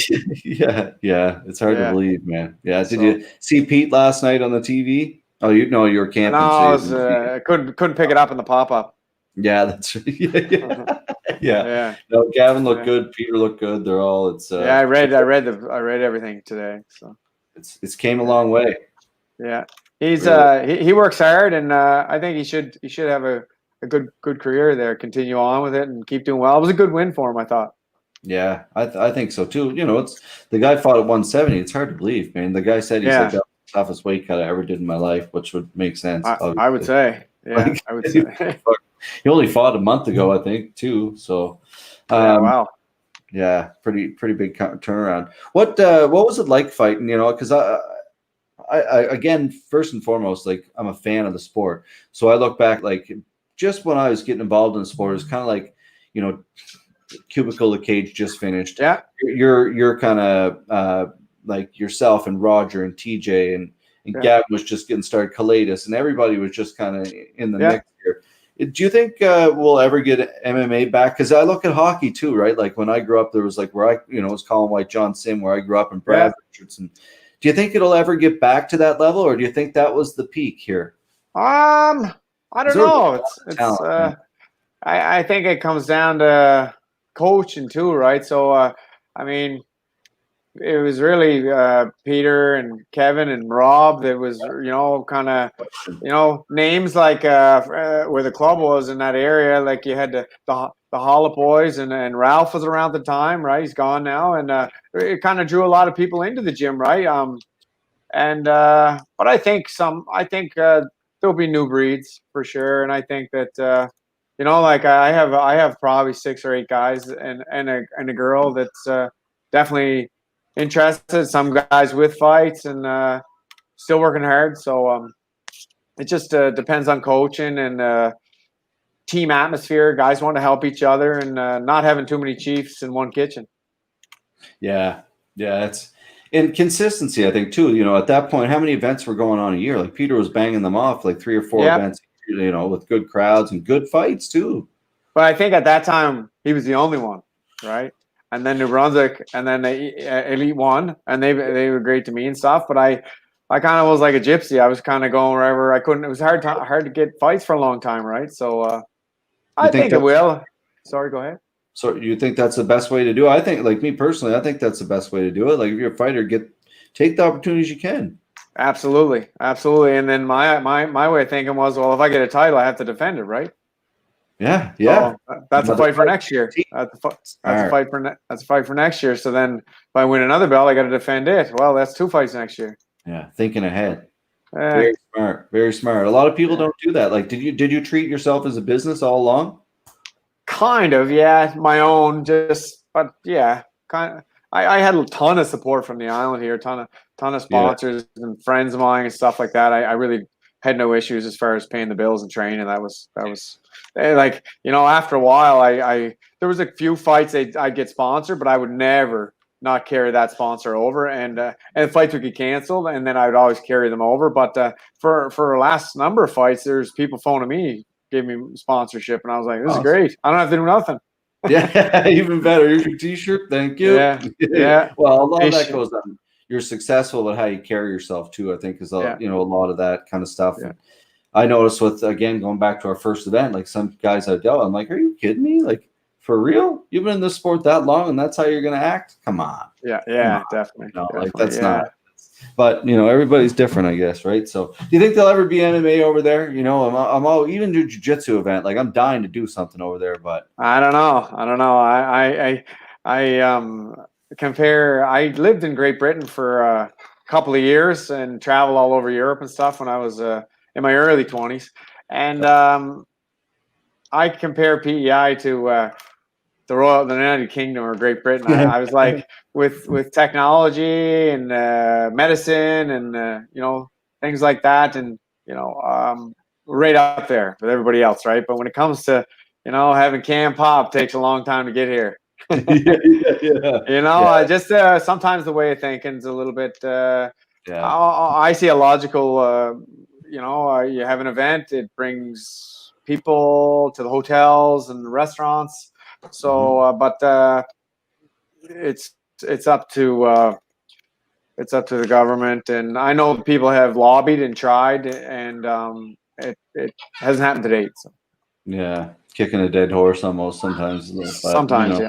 Speaker 2: yeah. It's hard to believe, man. Yeah. Did you see Pete last night on the TV? Oh, you were camping.
Speaker 5: No, I couldn't pick it up in the pop-up.
Speaker 2: Yeah, that's right. Yeah. No, Gavin looked good. Peter looked good. They're all.
Speaker 5: I read everything today. So
Speaker 2: it's came a long way.
Speaker 5: Yeah. He's he works hard, and I think he should have a good career there. Continue on with it and keep doing well. It was a good win for him, I thought.
Speaker 2: Yeah, I think so too. It's the guy fought at 170. It's hard to believe, man. The guy said he's like the toughest weight cut I ever did in my life, which would make sense.
Speaker 5: I would say, I would say.
Speaker 2: He only fought a month ago, I think, too. So,
Speaker 5: wow.
Speaker 2: Yeah, pretty big turnaround. What was it like fighting? Because I again, first and foremost, like I'm a fan of the sport. So I look back, like just when I was getting involved in the sport, it was kind of like, Cubicle the Cage just finished.
Speaker 5: Yeah.
Speaker 2: You're kind of like yourself and Roger and TJ and Gavin was just getting started, Kalidas, and everybody was just kind of in the mix here. Do you think we'll ever get MMA back? Because I look at hockey too, right? Like when I grew up, there was like where I, it was Colin White, John Sim, where I grew up, and Brad Richardson. Do you think it'll ever get back to that level, or do you think that was the peak here?
Speaker 5: I don't know.
Speaker 2: Talent,
Speaker 5: I think it comes down to coaching too, right? So, I mean, it was really Peter and Kevin and Rob that was, kind of, names like where the club was in that area. Like you had the Hollip boys and Ralph was around the time, right? He's gone now, and it kind of drew a lot of people into the gym, right? But I think there'll be new breeds for sure, and I think that like I have probably 6 or 8 guys and a girl that's definitely interested. Some guys with fights and still working hard. So it just depends on coaching and team atmosphere. Guys want to help each other and not having too many chiefs in one kitchen.
Speaker 2: Yeah, it's in consistency. I think too. At that point, how many events were going on a year? Like Peter was banging them off, like 3 or 4 events. With good crowds and good fights too.
Speaker 5: But I think at that time he was the only one, right? And then New Brunswick, and then the Elite won, and they were great to me and stuff. But I kind of was like a gypsy. I was kind of going wherever I couldn't. It was hard to get fights for a long time, right? So I think it will. Sorry, go ahead.
Speaker 2: So you think that's the best way to do it? I think, like me personally, I think that's the best way to do it. Like if you're a fighter, take the opportunities you can.
Speaker 5: Absolutely. And then my way of thinking was, well, if I get a title, I have to defend it, right?
Speaker 2: Yeah.
Speaker 5: So that's a fight for next year. That's a fight for next year. So then, if I win another belt, I got to defend it. Well, that's 2 fights next year.
Speaker 2: Yeah, thinking ahead. Very smart. Very smart. A lot of people don't do that. Like, did you treat yourself as a business all along?
Speaker 5: Kind of, yeah. My own, but yeah, kind of. I had a ton of support from the island here, ton of sponsors and friends of mine and stuff like that. I really had no issues as far as paying the bills and training. That was like, after a while, there was a few fights I'd get sponsored, but I would never not carry that sponsor over, and fights would get canceled, and then I would always carry them over. But for the last number of fights, there's people phoning me, gave me sponsorship, and I was like, this is great. I don't have to do nothing.
Speaker 2: Yeah, even better. Here's your T-shirt. Thank you.
Speaker 5: Yeah.
Speaker 2: Well, a lot of that goes on. You're successful at how you carry yourself too. I think is a lot of that kind of stuff.
Speaker 5: Yeah.
Speaker 2: I noticed going back to our first event, like some guys I dealt, I'm like, are you kidding me? Like for real? You've been in this sport that long, and that's how you're gonna act? Come on.
Speaker 5: Yeah, definitely.
Speaker 2: No, like that's not. But everybody's different, I guess, right? So, do you think there'll ever be MMA over there? I'm all even do jiu-jitsu event. Like I'm dying to do something over there, but
Speaker 5: I don't know. I compare. I lived in Great Britain for a couple of years and traveled all over Europe and stuff when I was in my early 20s, and I compare PEI to the United Kingdom or Great Britain. I was like with technology and medicine and things like that, and right up there with everybody else, right? But when it comes to having can pop, takes a long time to get here. Just sometimes the way of thinking is a little bit. I see a logical. You have an event, it brings people to the hotels and the restaurants. So, but it's up to the government, and I know people have lobbied and tried, and it hasn't happened to date. So.
Speaker 2: Yeah, kicking a dead horse almost sometimes. But,
Speaker 5: sometimes,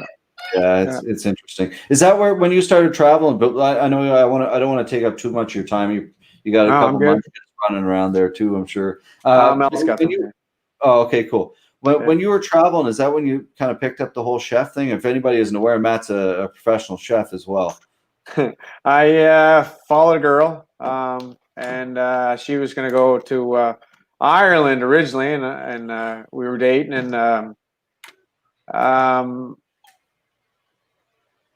Speaker 2: it's interesting. Is that where when you started traveling? But I know I don't want to take up too much of your time. You got a couple months running around there too, I'm sure. Okay, cool. When you were traveling, is that when you kind of picked up the whole chef thing? If anybody isn't aware, Matt's a professional chef as well.
Speaker 5: I followed a girl, and she was going to go to Ireland originally, and we were dating, and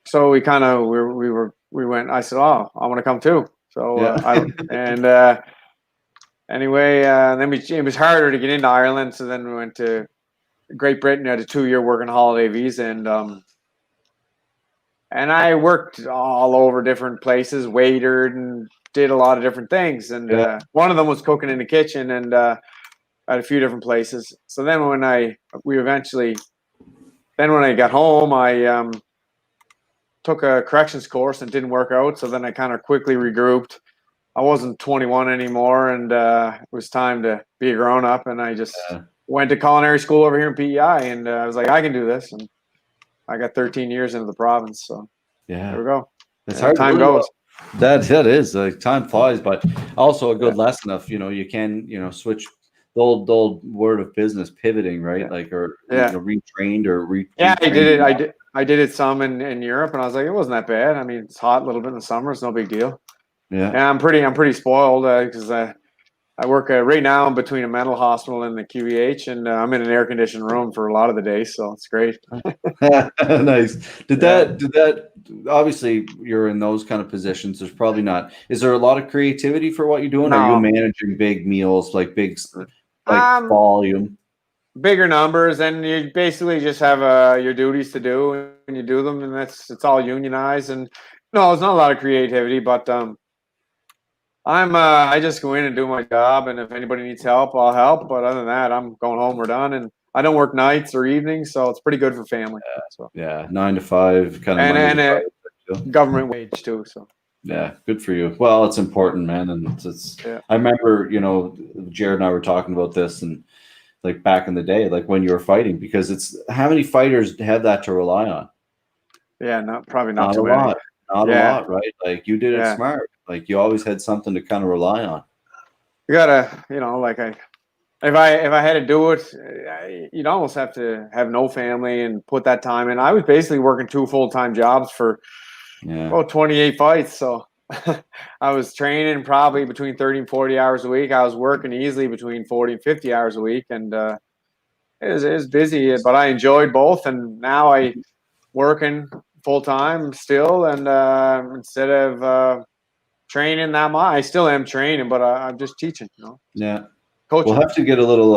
Speaker 5: so we kind of we went. I said, "Oh, I want to come too." So anyway, then it was harder to get into Ireland, so then we went to Great Britain. Had a 2-year working holiday visa, and I worked all over different places, waitered, and did a lot of different things. And one of them was cooking in the kitchen, and at a few different places. So then when I got home, I took a corrections course and didn't work out. So then I kind of quickly regrouped. I wasn't 21 anymore, and it was time to be a grown up. And I just went to culinary school over here in PEI, and I was like, I can do this. And I got 13 years into the province. So there we go.
Speaker 2: It's hard.
Speaker 5: Time goes.
Speaker 2: That is like time flies, but also a good lesson of, you can, switch the old word of business, pivoting, right? Like, or retrained or
Speaker 5: I did it. I did it some in Europe, and I was like, it wasn't that bad. I mean, it's hot a little bit in the summer. It's no big deal.
Speaker 2: Yeah.
Speaker 5: And I'm pretty spoiled because I work right now. I'm between a mental hospital and the QEH, and I'm in an air conditioned room for a lot of the day, so it's great.
Speaker 2: Nice. Did that? Obviously, you're in those kind of positions. There's probably not. Is there a lot of creativity for what you're doing?
Speaker 5: No.
Speaker 2: Are you managing big meals, like big, volume?
Speaker 5: Bigger numbers, and you basically just have your duties to do, and you do them, and it's all unionized. And no, it's not a lot of creativity, but I just go in and do my job, and if anybody needs help, I'll help. But other than that, I'm going home. We're done, and I don't work nights or evenings, so it's pretty good for family. So
Speaker 2: 9 to 5 kind of,
Speaker 5: and a government wage too. So
Speaker 2: yeah, good for you. Well, it's important, man, and it's. I remember, Jared and I were talking about this, and like back in the day, like when you were fighting, because it's how many fighters have that to rely on?
Speaker 5: Yeah, probably not too
Speaker 2: a
Speaker 5: many.
Speaker 2: lot. Not a lot, right? Like you did it smart. Like you always had something to kind of rely on.
Speaker 5: You gotta, like if I had to do it, you'd almost have to have no family and put that time in. I was basically working 2 full-time jobs for 28 fights. So I was training probably between 30 and 40 hours a week. I was working easily between 40 and 50 hours a week, and it was busy, but I enjoyed both. And now I working full-time still, and instead of training that much, I still am training, but I'm just teaching.
Speaker 2: Yeah.
Speaker 5: Coaching.
Speaker 2: We'll have to get a little.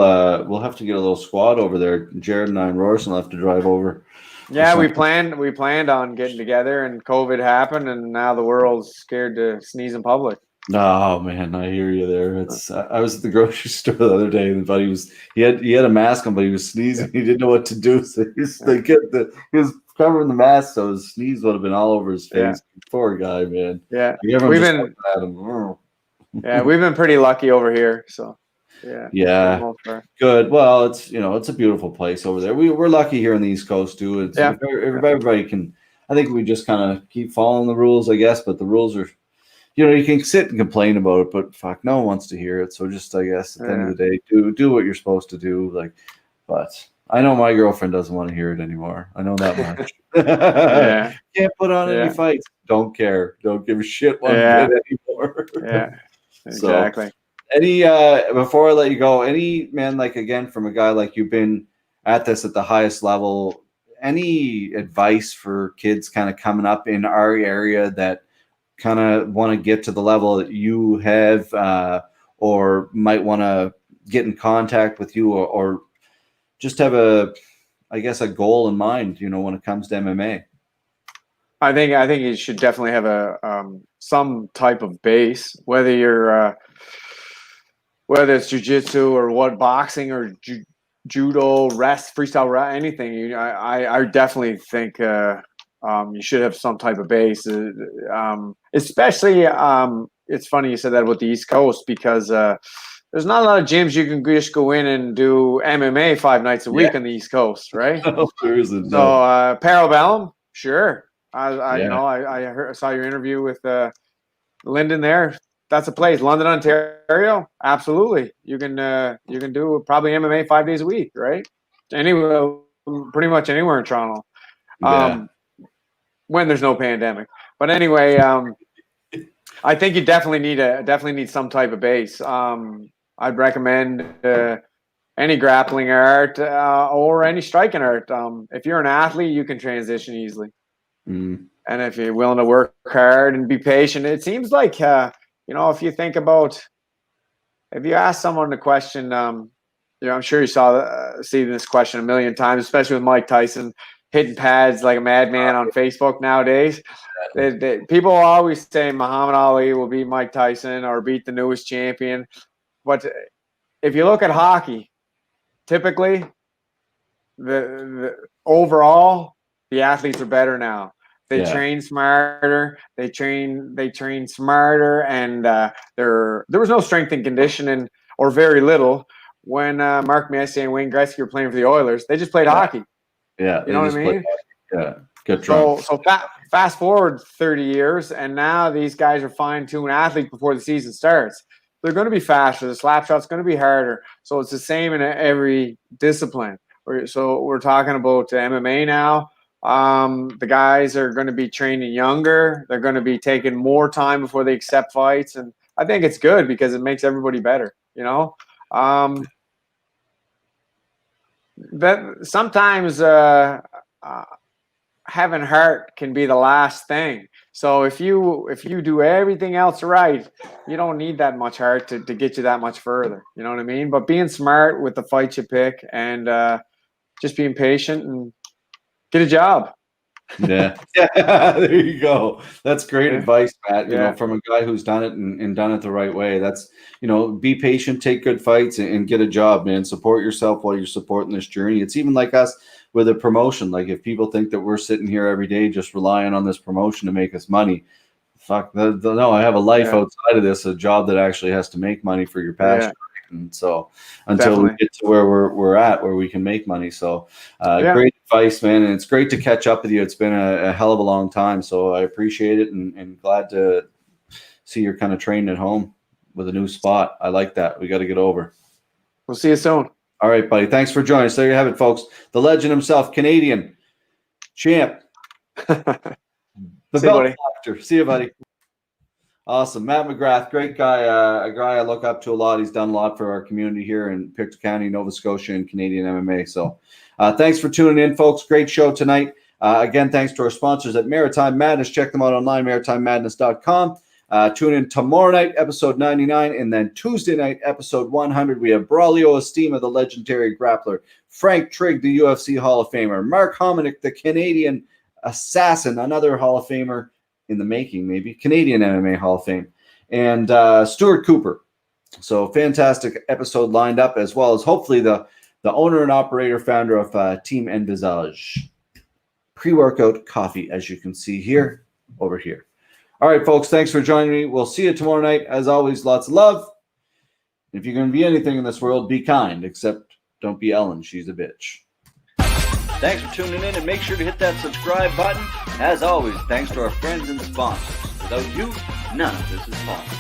Speaker 2: We'll have to get a little squad over there. Jared and I and Royce will have to drive over.
Speaker 5: Yeah, we planned on getting together, and COVID happened, and now the world's scared to sneeze in public.
Speaker 2: Oh man, I hear you there. It's. I was at the grocery store the other day, and buddy he had a mask on, but he was sneezing. He didn't know what to do, so he was covering the mask, so his sneeze would have been all over his face. Yeah. Poor guy, man.
Speaker 5: Yeah,
Speaker 2: we've been.
Speaker 5: Yeah, we've been pretty lucky over here. So.
Speaker 2: Yeah. Good. Well, it's it's a beautiful place over there. We're lucky here on the East Coast too. It's everybody can. I think we just kind of keep following the rules, I guess. But the rules are, you can sit and complain about it, but fuck, no one wants to hear it. So just, I guess, at the end of the day, do what you're supposed to do. Like, but I know my girlfriend doesn't want to hear it anymore. I know that much. Can't put on any fights. Don't care. Don't give a shit one bit anymore.
Speaker 5: Yeah. Exactly.
Speaker 2: So, any before I let you go, like again from a guy like you've been at this at the highest level, any advice for kids kind of coming up in our area that kind of want to get to the level that you have, or might want to get in contact with you, or just have a goal in mind, when it comes to MMA?
Speaker 5: I think you should definitely have some type of base, whether you're whether it's jiu-jitsu or boxing or judo, freestyle, anything. I definitely think you should have some type of base. Especially, it's funny you said that with the East Coast, because there's not a lot of gyms you can just go in and do MMA 5 nights a week on the East Coast, right?
Speaker 2: There isn't.
Speaker 5: So Parabellum, sure. I saw your interview with Lyndon there. That's a place. London, Ontario, absolutely. You can do probably MMA 5 days a week, right? Anywhere, pretty much anywhere in Toronto, when there's no pandemic. But anyway, I think you definitely need some type of base. I'd recommend any grappling art or any striking art. If you're an athlete, you can transition easily. And if you're willing to work hard and be patient, it seems like if you think about, if you ask someone the question, I'm sure you see this question a million times, especially with Mike Tyson hitting pads like a madman on Facebook nowadays. People always say Muhammad Ali will beat Mike Tyson or beat the newest champion. But if you look at hockey, typically the overall, the athletes are better now. They train smarter. They train smarter, and there was no strength and conditioning, or very little, when Mark Messier and Wayne Gretzky were playing for the Oilers. They just played hockey.
Speaker 2: Yeah,
Speaker 5: you know what I mean.
Speaker 2: Good.
Speaker 5: So fast forward 30 years, and now these guys are fine-tuned athletes before the season starts. They're going to be faster. The slap shot's going to be harder. So it's the same in every discipline. So we're talking about MMA now. The guys are going to be training younger. They're going to be taking more time before they accept fights, and I think it's good because it makes everybody better. You know, that sometimes having heart can be the last thing. So if you do everything else right, you don't need that much heart to get you that much further. You know what I mean? But being smart with the fights you pick, and just being patient and get a job.
Speaker 2: Yeah. There you go. That's great advice, Matt. You know, from a guy who's done it and done it the right way. That's, you know, be patient, take good fights, and get a job, man. Support yourself while you're supporting this journey. It's even like us with a promotion. Like, if people think that we're sitting here every day just relying on this promotion to make us money, fuck, no, I have a life outside of this, a job that actually has to make money for your passion. And so until we get to where we're at, where we can make money. So great advice, man. And it's great to catch up with you. It's been a hell of a long time. So I appreciate it, and glad to see you're kind of trained at home with a new spot. I like that. We got to get over.
Speaker 5: We'll see you soon.
Speaker 2: All right, buddy. Thanks for joining us. There you have it, folks. The legend himself, Canadian champ. The belt doctor. See you, buddy. Awesome. Matt MacGrath, great guy, a guy I look up to a lot. He's done a lot for our community here in Pictou County, Nova Scotia, and Canadian MMA. So thanks for tuning in, folks. Great show tonight. Again, thanks to our sponsors at Maritime Madness. Check them out online, maritimemadness.com. Tune in tomorrow night, episode 99, and then Tuesday night, episode 100. We have Braulio Estima, the legendary grappler, Frank Trigg, the UFC Hall of Famer, Mark Hominick, the Canadian assassin, another Hall of Famer in the making, maybe, Canadian MMA Hall of Fame, and Stuart Cooper. So fantastic episode lined up, as well as hopefully the owner and operator, founder of Team Envisage pre-workout coffee, as you can see here, over here. All right, folks, thanks for joining me. We'll see you tomorrow night. As always, lots of love. If you're going to be anything in this world, be kind, except don't be Ellen. She's a bitch.
Speaker 1: Thanks for tuning in, and make sure to hit that subscribe button. As always, thanks to our friends and sponsors. Without you, none of this is possible.